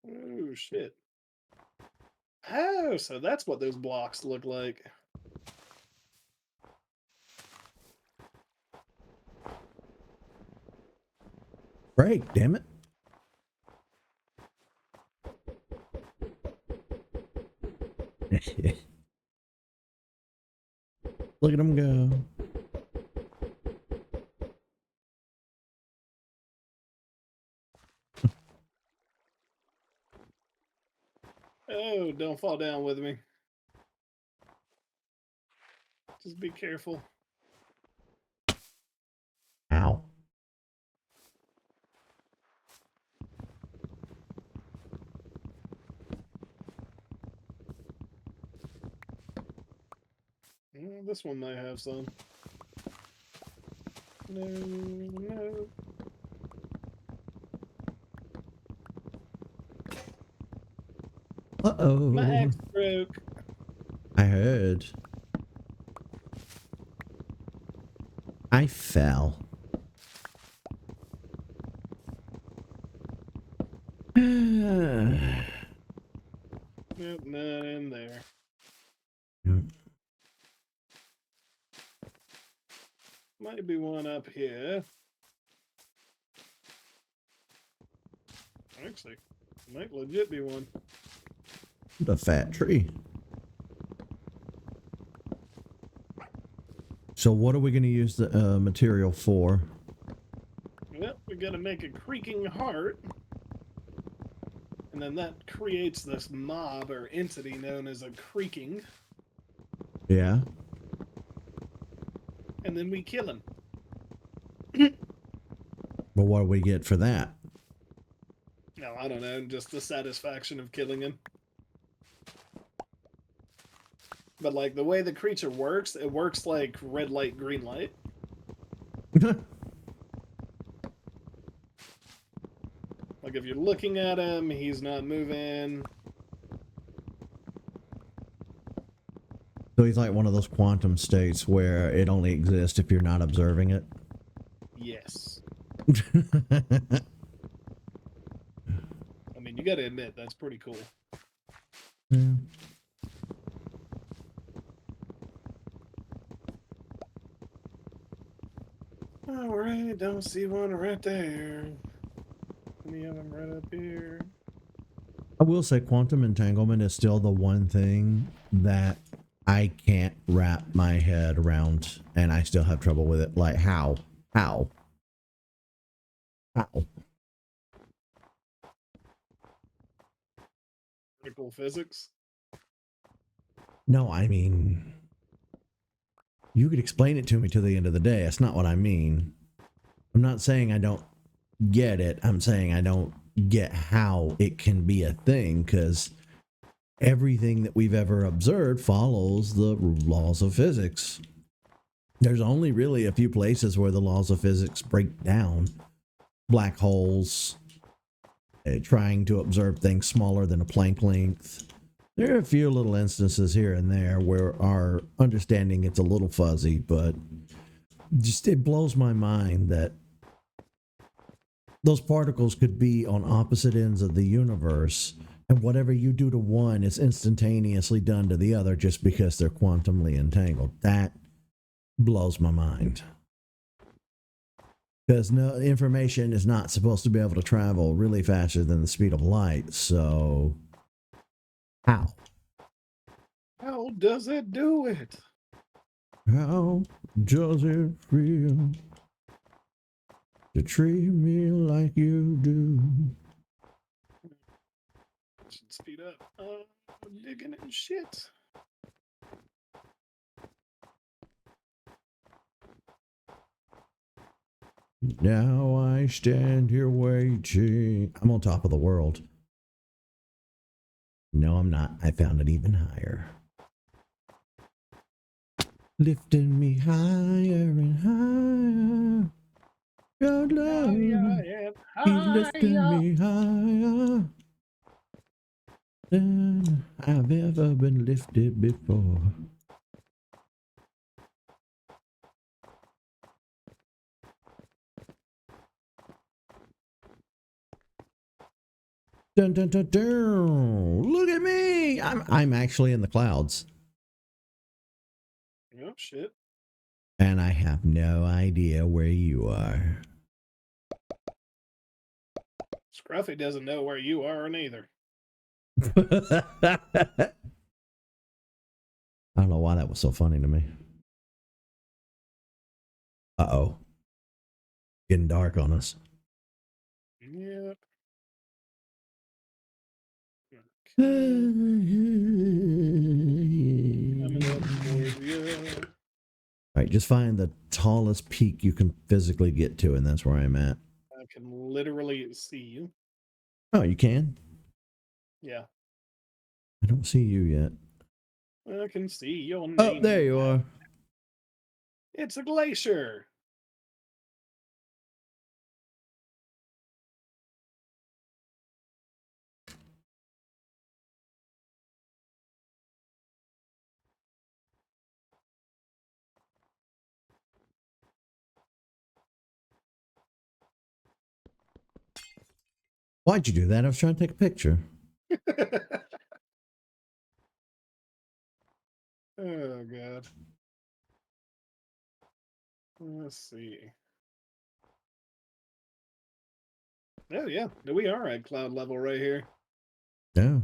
Oh, shit. Oh, so that's what those blocks look like. Break, damn it. Look at him go. Oh, don't fall down with me. Just be careful. Ow. This one might have some. No, no. Uh-oh. My axe broke. I heard. I fell. Nope, not in there. Might be one up here. Actually, might legit be one. The fat tree. So what are we going to use the material for? Yep, we gotta make a creaking heart. And then that creates this mob or entity known as a creaking. Yeah. And then we kill him. But what do we get for that? No, I don't know, just the satisfaction of killing him. But like the way the creature works, it works like red light, green light. Like if you're looking at him, he's not moving. So he's like one of those quantum states where it only exists if you're not observing it. Yes. I mean, you gotta admit, that's pretty cool. Yeah. Alright, don't see one right there. Any of them right up here? I will say quantum entanglement is still the one thing that I can't wrap my head around, and I still have trouble with it. Like, how? How? How? Particle physics? No, I mean, you could explain it to me to the end of the day. That's not what I mean. I'm not saying I don't get it. I'm saying I don't get how it can be a thing, because everything that we've ever observed follows the laws of physics. There's only really a few places where the laws of physics break down. Black holes, trying to observe things smaller than a Planck length. There are a few little instances here and there where our understanding gets a little fuzzy, but just it blows my mind that those particles could be on opposite ends of the universe, and whatever you do to one is instantaneously done to the other just because they're quantumly entangled. That blows my mind. Because no information is not supposed to be able to travel really faster than the speed of light, so how? How does it do it? How does it feel to treat me like you do? Should speed up. I'm digging in shit. Now I stand here waiting. I'm on top of the world. No, I'm not. I found it even higher. Lifting me higher and higher. Your love keeps lifting me higher than I've ever been lifted before. Dun, dun, dun, dun. Look at me! I'm actually in the clouds. Oh shit. And I have no idea where you are. Scruffy doesn't know where you are neither. I don't know why that was so funny to me. Uh-oh. Getting dark on us. Yep. Coming up towards you. All right, just find the tallest peak you can physically get to, and that's where I'm at. I can literally see you. Oh, you can? Yeah. I don't see you yet. I can see your name. Oh, there you are. It's a glacier. Why'd you do that? I was trying to take a picture. Oh, God. Let's see. Oh, yeah. We are at cloud level right here. Yeah.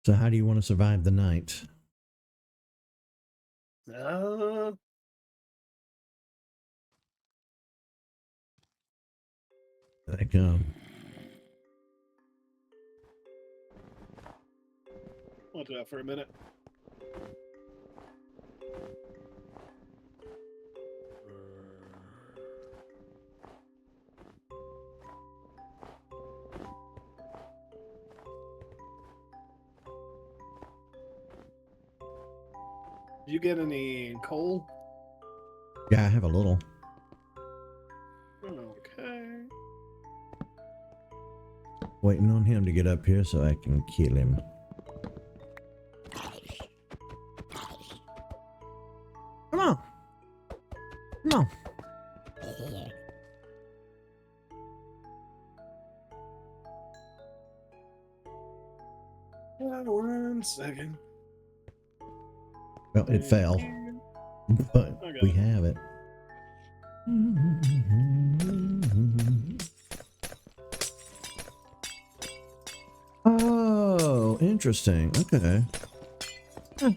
So how do you want to survive the night? There they come. Watch out for a minute. Did you get any coal? Yeah, I have a little. Okay. Waiting on him to get up here so I can kill him. Come on. Come on. One second. Well, it fell, but we have it. Oh, interesting. Okay. Huh.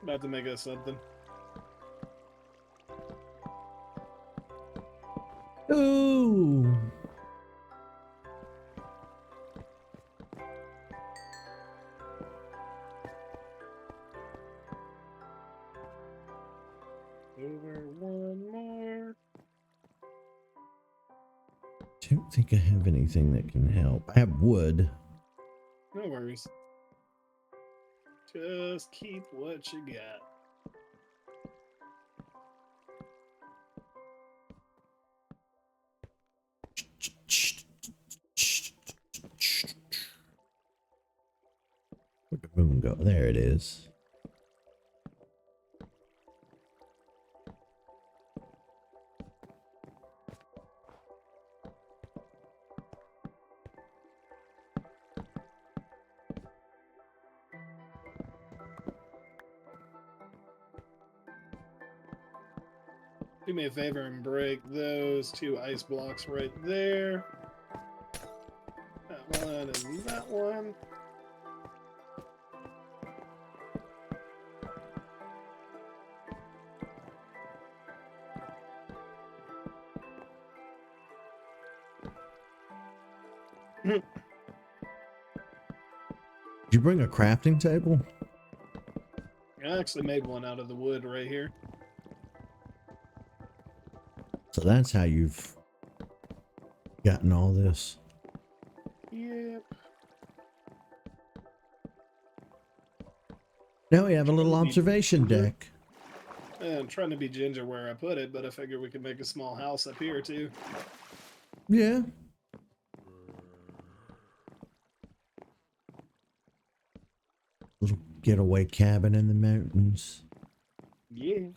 About to make us something. Ooh. Over one more. Don't think I have anything that can help. I have wood. No worries. Just keep what you got. Where'd the moon go? There it is. Do me a favor and break those two ice blocks right there. That one and that one. Did you bring a crafting table? I actually made one out of the wood right here. So that's how you've gotten all this. Yep. Now we have a little observation deck. I'm trying to be ginger where I put it, but I figure we could make a small house up here too. Yeah. Little getaway cabin in the mountains. Yeah.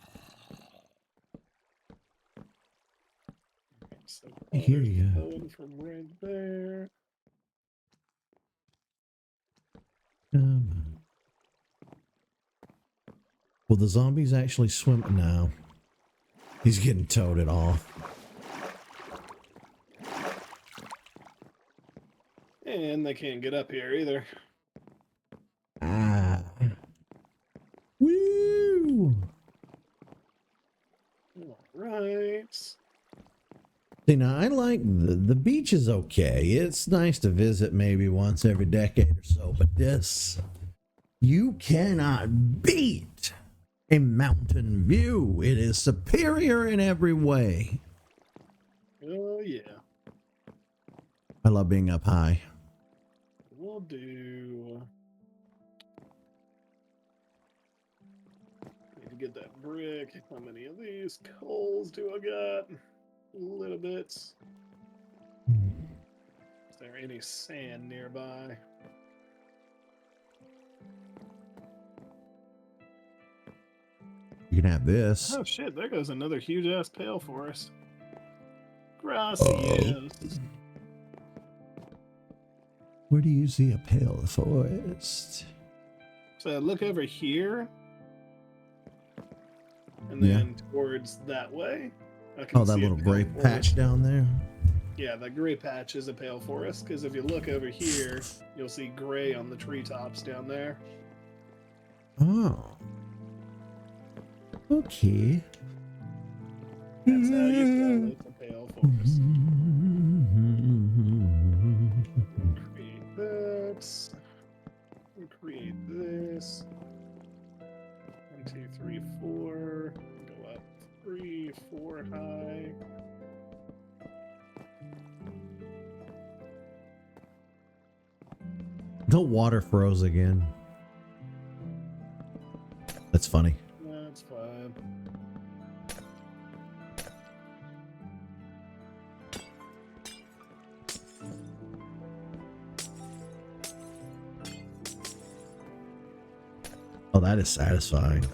So I hear you. going from right there. Come on. Will the zombies actually swim? No. He's getting toted off. And they can't get up here either. Ah. Woo! All right. See, now I like the beach is okay. It's nice to visit maybe once every decade or so, but this, you cannot beat a mountain view. It is superior in every way. Oh, yeah. I love being up high. We'll do. Need to get that brick. How many of these coals do I got? Little bits. Is there any sand nearby? You can have this. Oh shit, there goes another huge ass pale forest. Gracias. Where do you see a pale forest? So look over here. And then towards that way. Oh, that little gray patch down there? Yeah, that gray patch is a pale forest, because if you look over here, you'll see gray on the treetops down there. Oh. Okay. That's how you tell it's a pale forest. Create that. Create this. 1, 2, 3, 4. Go up 3, 4 high. The water froze again. That's funny. That's fine. Oh, that is satisfying.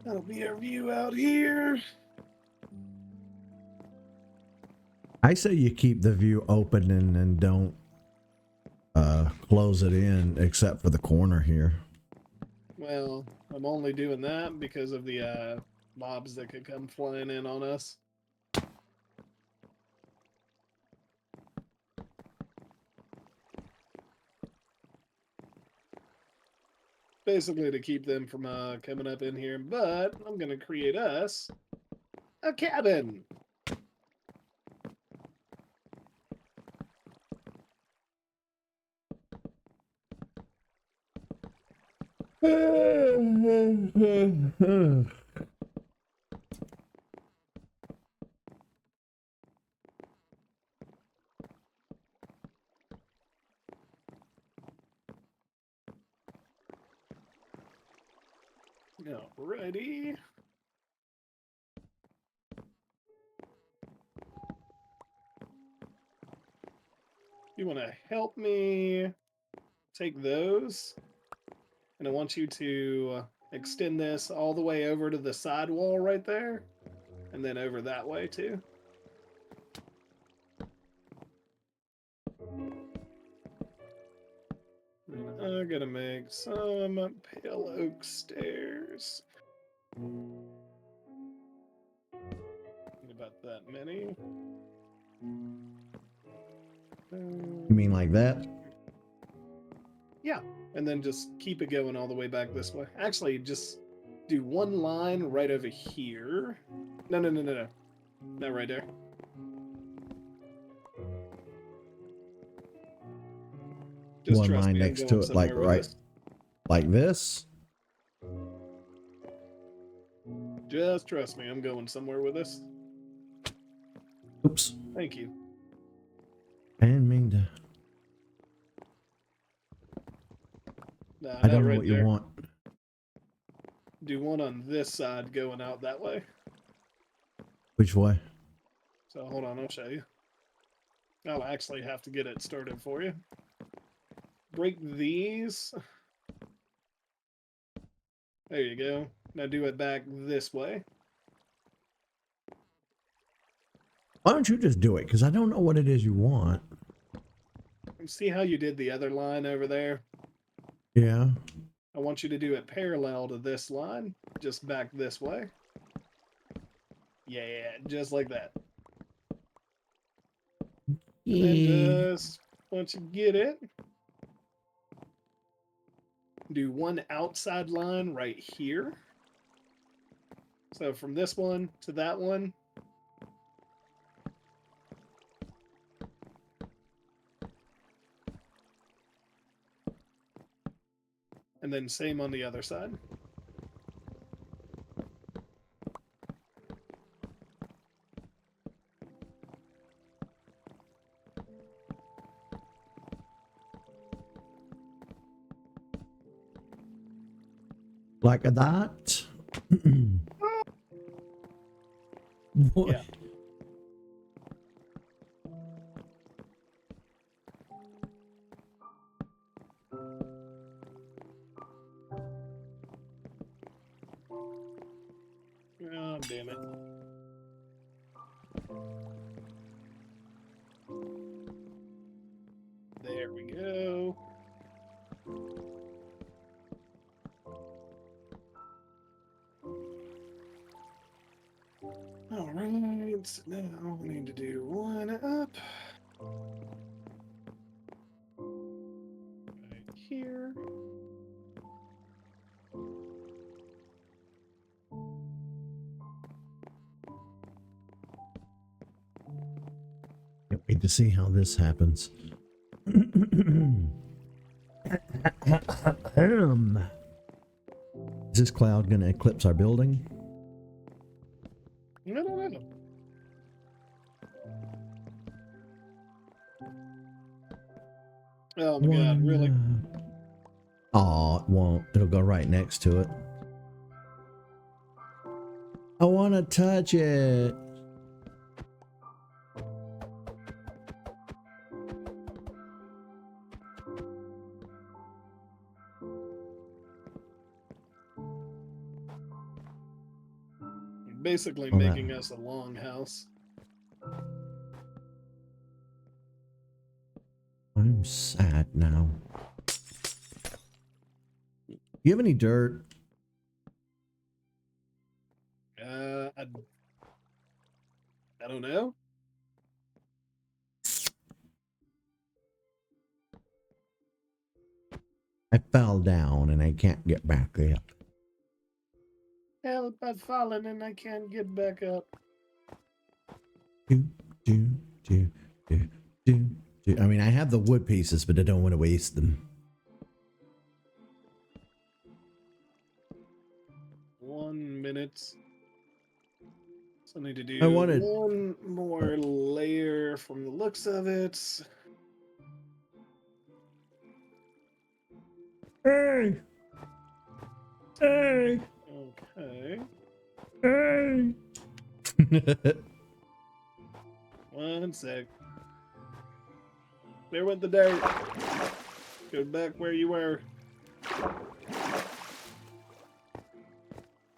That'll be our view out here. I say you keep the view open and don't close it in except for the corner here. Well, I'm only doing that because of the mobs that could come flying in on us. Basically to keep them from coming up in here, but I'm going to create us a cabin. Alrighty. You want to help me take those? And I want you to extend this all the way over to the side wall right there. And then over that way too. And I'm gonna make some pale oak stairs. About that many. You mean like that? Yeah, and then just keep it going all the way back this way. Actually, just do one line right over here. No. Not right there. Just One trust line me, I'm next going to it, like somewhere with right, this. like this. Just trust me, I'm going somewhere with this. Oops. Thank you. And mean to. Nah, I don't know right what there. you want. Do one on this side going out that way. Which way? So hold on, I'll show you. I'll actually have to get it started for you. Break these There you go. Now do it back this way. Why don't you just do it? Because I don't know what it is you want. And see how you did the other line over there? Yeah. I want you to do it parallel to this line, just back this way. Yeah, just like that. And then just, once you get it, do one outside line right here. So from this one to that one. And then same on the other side. Like that. What? Yeah. Oh, damn it. There we go. All right, now we need to do one up. Right here. Can't wait to see how this happens. Is this cloud going to eclipse our building? No. Oh my god, really? Oh, it won't. It'll go right next to it. I want to touch it. You're basically Oh, making us a longhouse. I'm sad now. You have any dirt? I don't know. I fell down and I can't get back up. Help, I've fallen and I can't get back up. Do, do, do, do, do, do. I mean, I have the wood pieces, but I don't want to waste them. 1 minute. So I need to do I wanted. one more layer from the looks of it. Hey! Hey! Okay. Hey! 1 sec. There went the dirt. Go back where you were.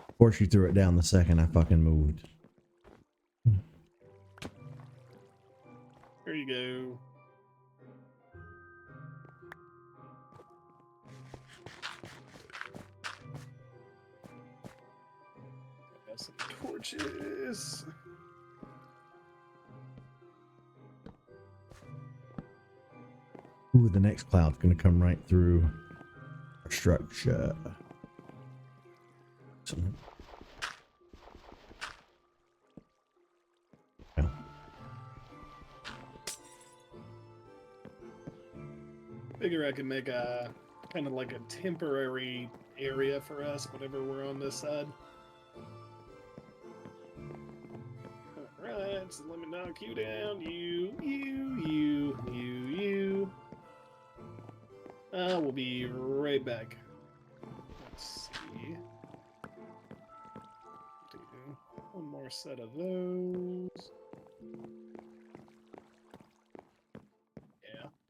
Of course, you threw it down the second I fucking moved. Here you go. Got some torches. Ooh, the next cloud's gonna come right through our structure. Yeah. Figure I can make a kind of like a temporary area for us whenever we're on this side. Alright, so let me knock you down. You. We'll be right back. Let's see. Do one more set of those.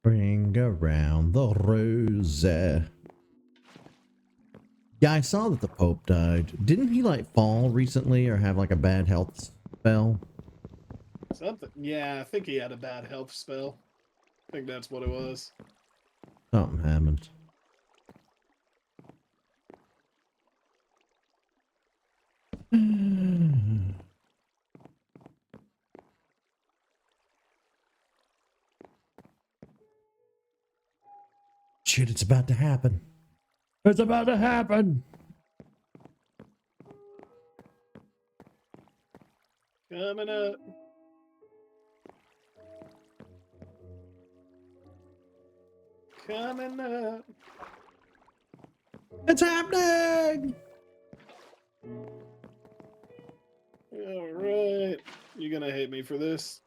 Bring around the rose. Yeah, I saw that the Pope died. Didn't he like fall recently or have like a bad health spell? Something. Yeah, I think he had a bad health spell. I think that's what it was. Something happened. Shit, it's about to happen. It's about to happen. Coming up. Coming up. It's happening. All right. You're gonna hate me for this.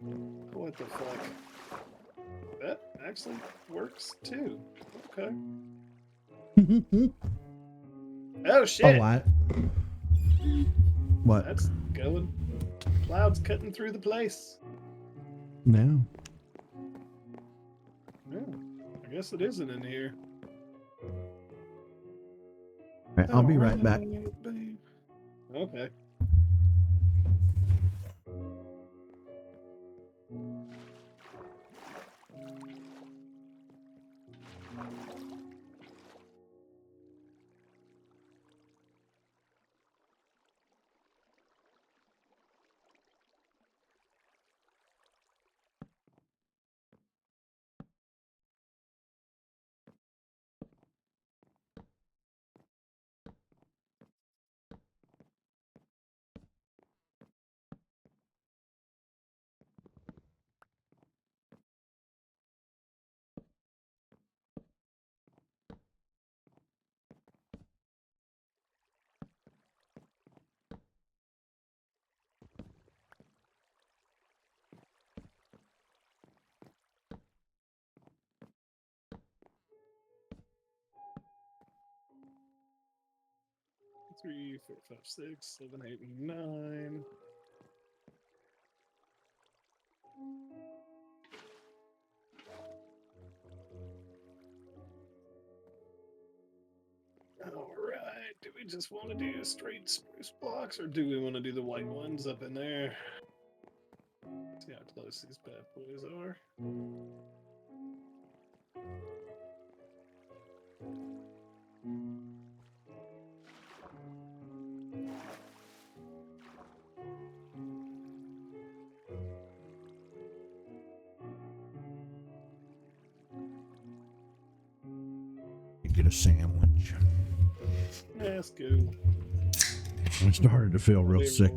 What the fuck? That actually works too. Okay. Oh shit! Oh, what? That's going. Clouds cutting through the place. No. Yeah, I guess it isn't in here. All right, I'll be right back. Okay. Three, four, five, six, 7, 8, 9. All right. Do we just want to do straight spruce blocks, or do we want to do the white ones up in there? See how close these bad boys are. Get a sandwich. Let's go. I started to feel real sick.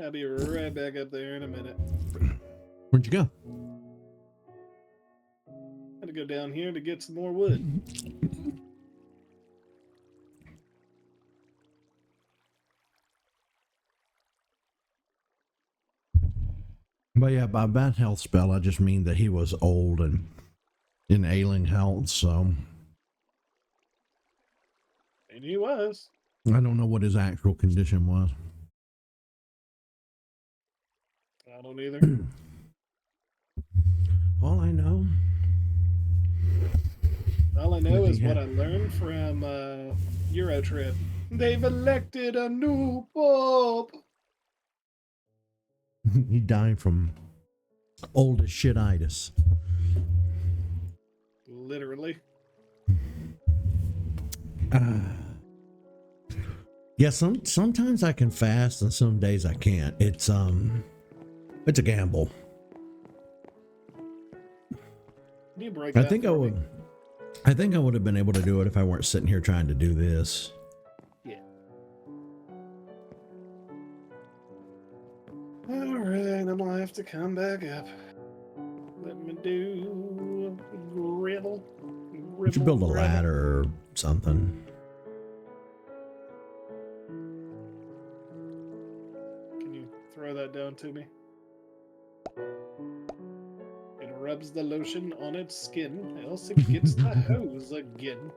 I'll be right back up there in a minute. Where'd you go? Gotta go down here to get some more wood. But yeah, by bad health spell, I just mean that he was old and in ailing health, so. And he was. I don't know what his actual condition was. I don't either. All I know is what I learned from Eurotrip. They've elected a new pope. He died from old as shititis. Literally. Yeah, sometimes I can fast and some days I can't. It's a gamble. Can you break I that think I for would. me? I think I would have been able to do it if I weren't sitting here trying to do this. Yeah. All right, I'm gonna have to come back up. Let me do gribble. You should build a ladder or something. Can you throw that down to me? It rubs the lotion on its skin, else it gets the hose again.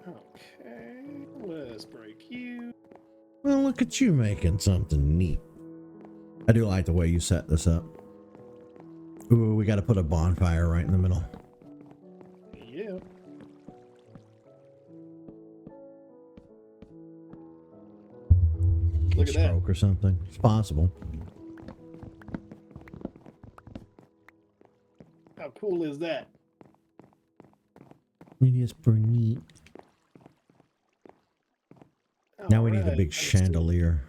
Okay, let's break you. Well, look at you making something neat. I do like the way you set this up. Ooh, we got to put a bonfire right in the middle. Yeah. Look at that. Stroke or something. It's possible. How cool is that? It is pretty neat. Now we need a big chandelier.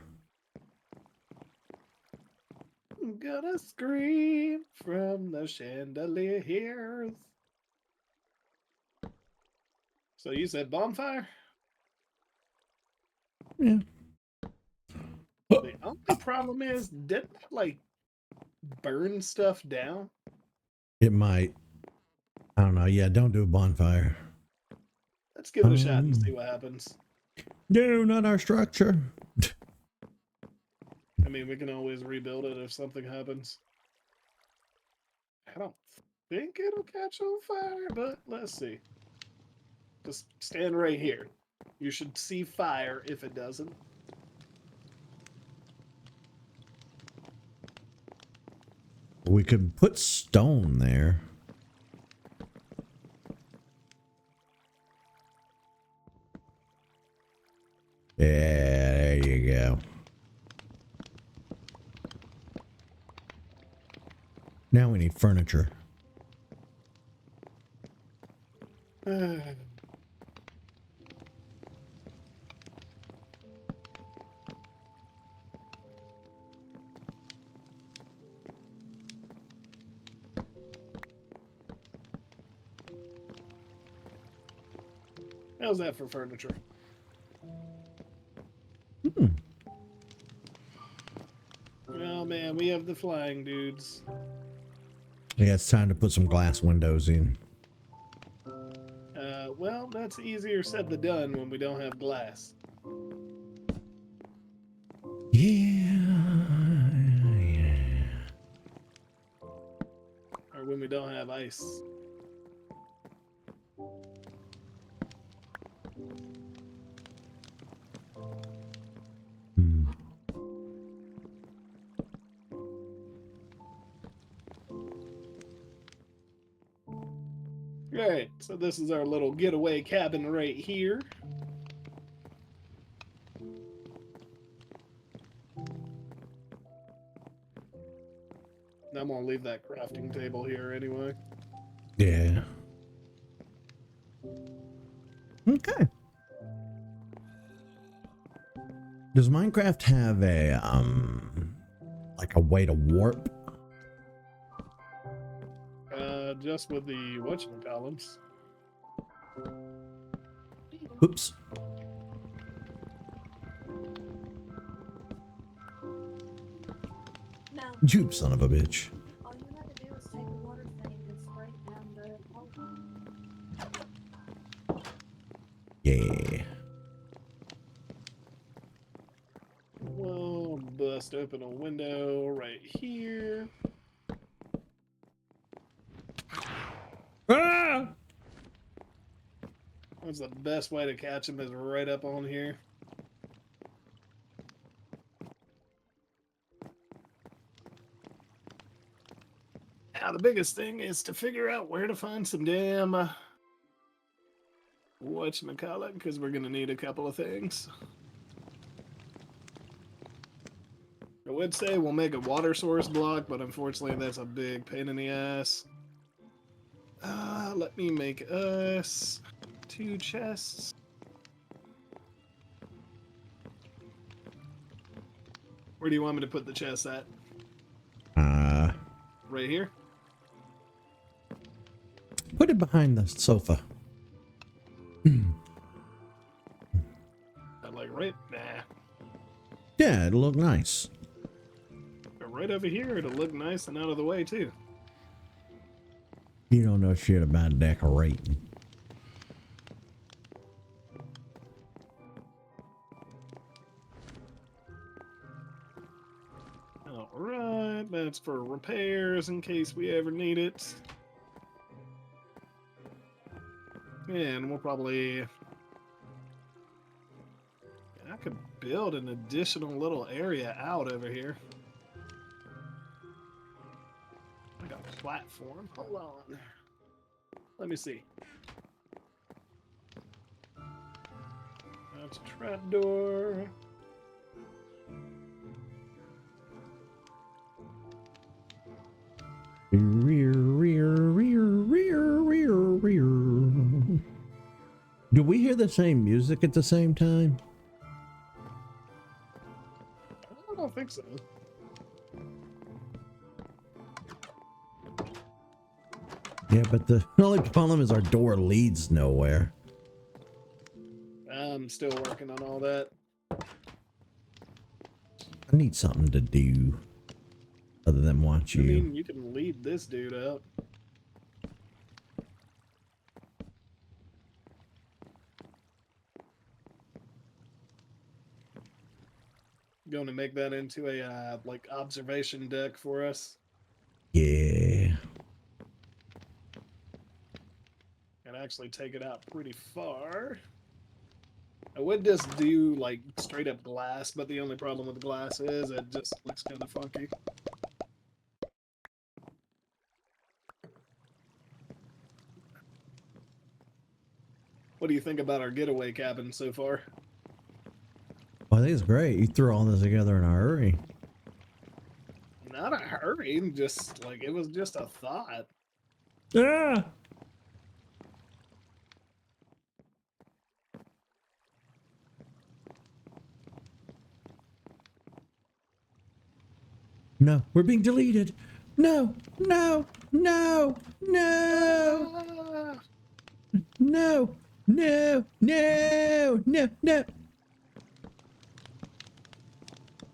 Gonna scream from the chandeliers. So you said bonfire? Yeah. The only problem is, didn't that, like, burn stuff down? It might. I don't know. Yeah, don't do a bonfire. Let's give it a shot and see what happens. No, not our structure. I mean, we can always rebuild it if something happens. I don't think it'll catch on fire, but let's see. Just stand right here. You should see fire if it doesn't. We could put stone there. Yeah, there you go. Now we need furniture. How's that for furniture? Oh man, we have the flying dudes. Yeah, it's time to put some glass windows in. Well, that's easier said than done when we don't have glass. Yeah. Or when we don't have ice. Alright, so this is our little getaway cabin right here. I'm gonna leave that crafting table here anyway. Yeah. Okay. Does Minecraft have a like a way to warp? Just with the whatchamacallums. Oops. No. You son of a bitch. All you have to do is take the water thing and spray it down the hole. Yeah. We'll bust open a window right here. Ah! What's the best way to catch them is right up on here. Now, the biggest thing is to figure out where to find some damn whatchamacallit, because we're going to need a couple of things. I would say we'll make a water source block, but unfortunately that's a big pain in the ass. Let me make us 2 chests. Where do you want me to put the chest at? Right here? Put it behind the sofa. Like right? Nah. Yeah, it'll look nice. But right over here, it'll look nice and out of the way too. You don't know shit about decorating. Alright, that's for repairs in case we ever need it. And we'll probably... I could build an additional little area out over here. Like a platform. Hold on. Let me see. That's a trapdoor. Do we hear the same music at the same time? I don't think so. Yeah, but the only problem is our door leads nowhere. I'm still working on all that. I need something to do other than watch I you. mean, you can lead this dude out. Going to make that into a like observation deck for us, Yeah. and actually take it out pretty far. I would just do like straight up glass, but the only problem with the glass is it just looks kind of funky. What do you think about our getaway cabin so far? Well, I think it's great. You threw all this together in a hurry. Not a hurry, just like it was just a thought. Ah! No, we're being deleted. No, no, no, no, Ah! no, no, no, no, no.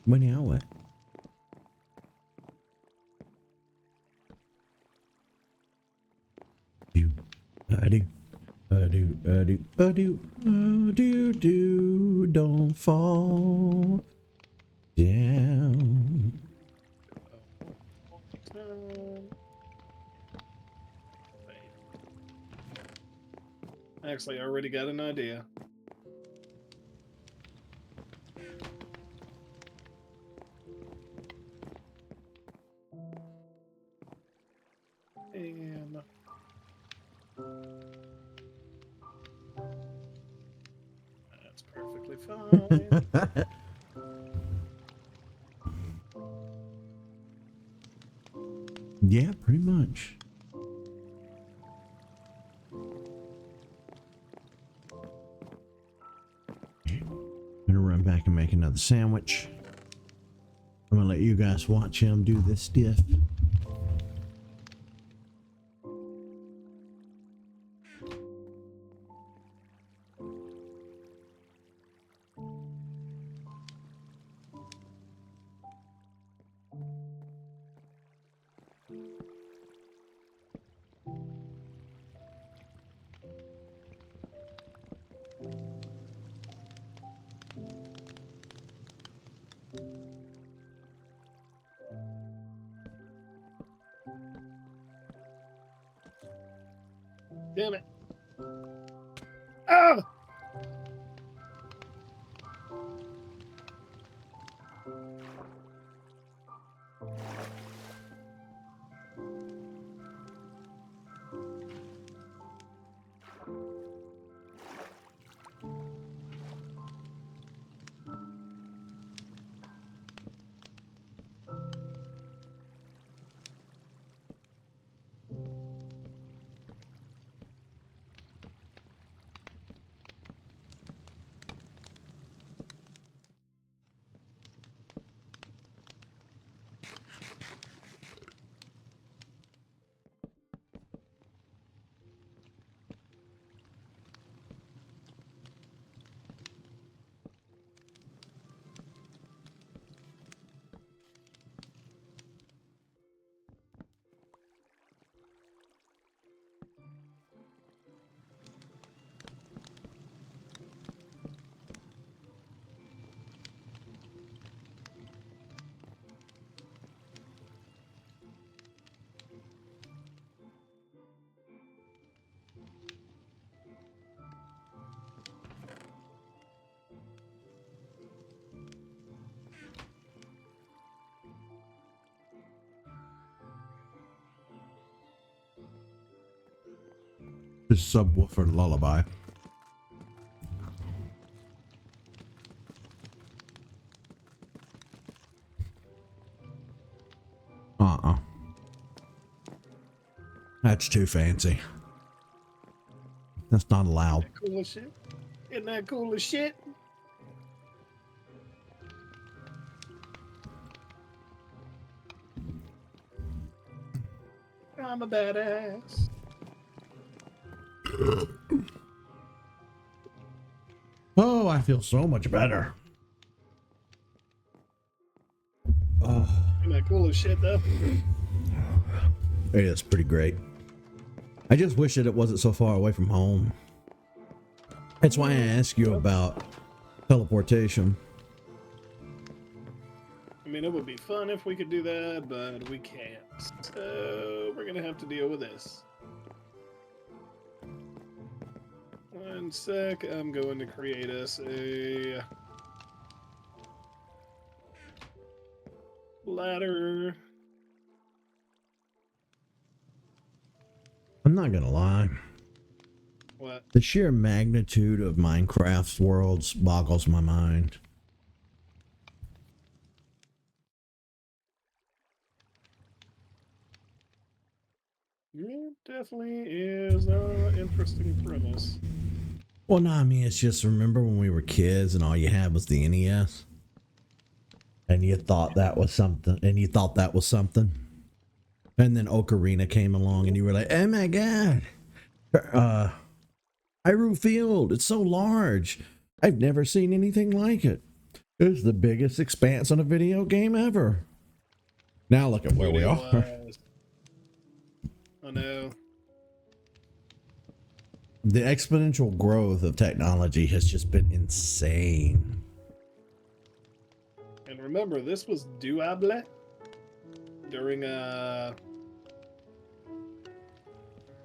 What now? What? Do, don't fall down. Actually, I already got an idea. And that's perfectly fine. Yeah, pretty much. I'm gonna run back and make another sandwich. I'm gonna let you guys watch him do this stuff. Damn it. Ah! This subwoofer lullaby. That's too fancy. That's not allowed. Cool. cool as shit? Isn't that cool as shit? I'm a badass. Oh, I feel so much better. Oh, Isn't that cool as shit, though? it is pretty great. I just wish that it wasn't so far away from home. That's why I asked you about teleportation. I mean, it would be fun if we could do that, but we can't. So we're gonna have to deal with this. One sec, I'm going to create us a ladder. I'm not gonna lie. What? The sheer magnitude of Minecraft's worlds boggles my mind. Yeah, definitely is an interesting premise. Well, no, I mean, it's just remember when we were kids and all you had was the NES? And you thought that was something, and And then Ocarina came along and you were like, oh my god, Hyrule Field, it's so large. I've never seen anything like it. It's the biggest expanse on a video game ever. Now look at where we are. I know. The exponential growth of technology has just been insane. And remember, this was doable during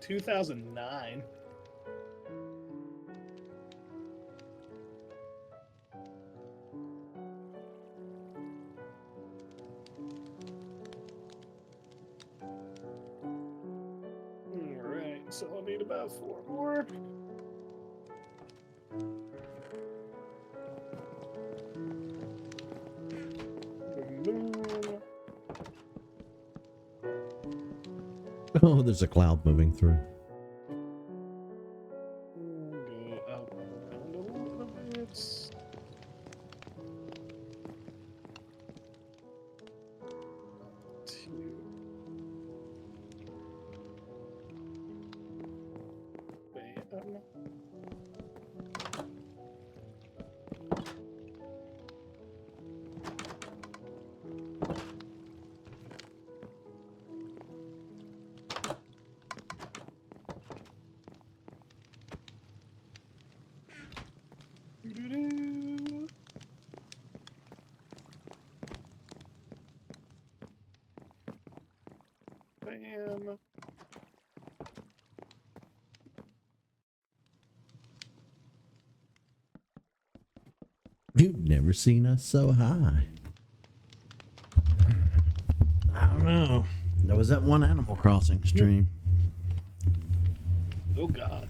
2009. Alright, so I'll need about 4 more. Oh, there's a cloud moving through. Go up around a little bit. Two. Bam. Doo-doo-doo. Bam. You've never seen us so high. I don't know. There was that one Animal Crossing stream. Oh God.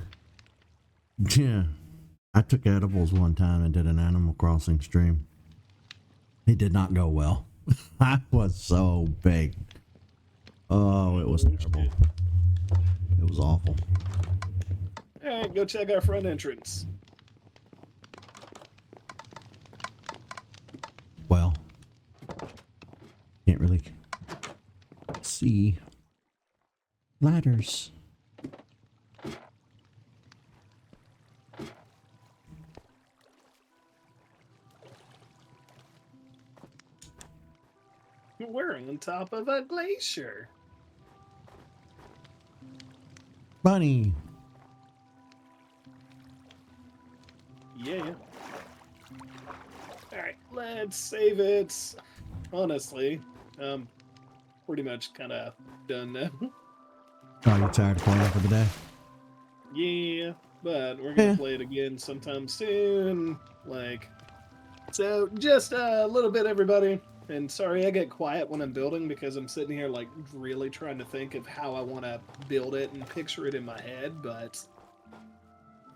Yeah. I took edibles one time and did an Animal Crossing stream. It did not go well. I was so big. Oh, it was terrible. It was awful. Alright, go check our front entrance. Well, can't really see ladders. We're on top of a glacier. Bunny. Yeah. Alright, let's save it. Honestly, pretty much kind of done now. Oh, you tired of playing for the day? Yeah, but we're gonna Yeah. play it again sometime soon. So just a little bit, everybody. And sorry I get quiet when I'm building because I'm sitting here like really trying to think of how I want to build it and picture it in my head, but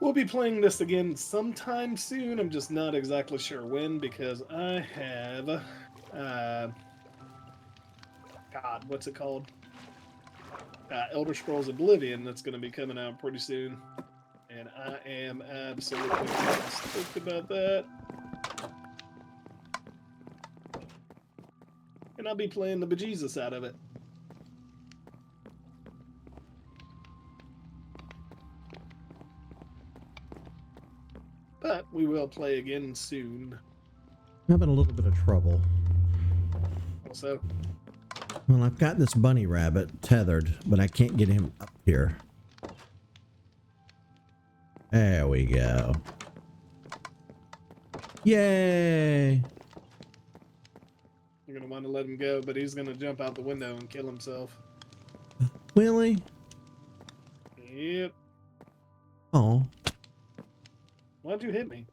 we'll be playing this again sometime soon. I'm just not exactly sure when because I have God, what's it called? Elder Scrolls Oblivion that's going to be coming out pretty soon. And I am absolutely stoked about that. And I'll be playing the bejesus out of it. But we will play again soon. Having a little bit of trouble. Also, Well, I've got this bunny rabbit tethered, but I can't get him up here. There we go. Yay! you're going to want to let him go, but he's going to jump out the window and kill himself. Willie? Yep. Oh, Why'd you hit me?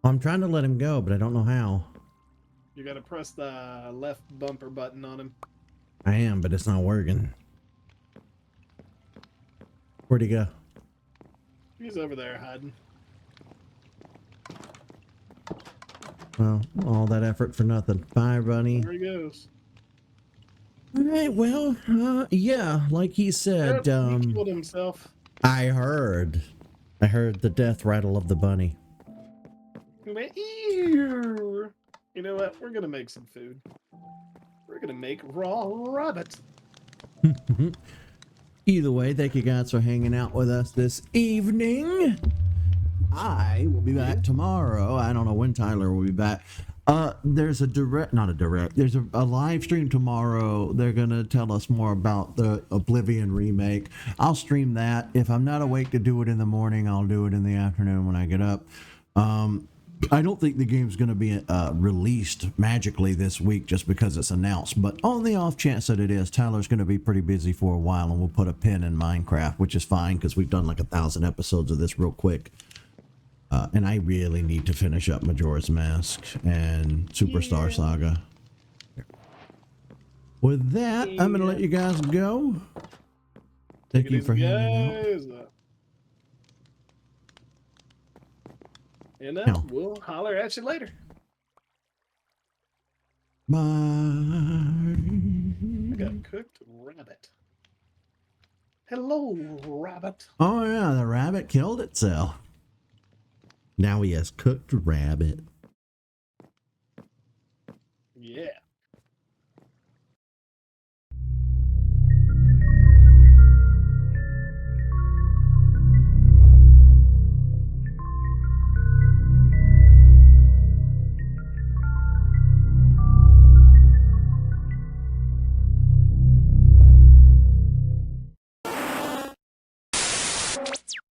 I'm trying to let him go, but I don't know how. You got to press the left bumper button on him. I am, but it's not working. Where'd he go? He's over there hiding. Well, all that effort for nothing. Bye, bunny. There he goes. All right, well, yeah, like he said, Yep, he killed himself. I heard the death rattle of the bunny. He went, "Ew." You know what? We're going to make some food. We're going to make raw rabbit. Either way, thank you guys for hanging out with us this evening. I will be back tomorrow. I don't know when Tyler will be back. There's a there's a live stream tomorrow. They're gonna tell us more about the Oblivion remake. I'll stream that. If I'm not awake to do it in the morning, I'll do it in the afternoon when I get up. I don't think the game's going to be released magically this week just because it's announced, but on the off chance that it is, Tyler's going to be pretty busy for a while, and we'll put a pin in Minecraft, which is fine because we've done like 1,000 episodes of this real quick. And I really need to finish up Majora's Mask and Superstar Saga. With that, I'm going to let you guys go. Thank you for hanging out. And No. we'll holler at you later. Bye. I got cooked rabbit. Hello, rabbit. Oh yeah, the rabbit killed itself. Now he has cooked rabbit. Yeah.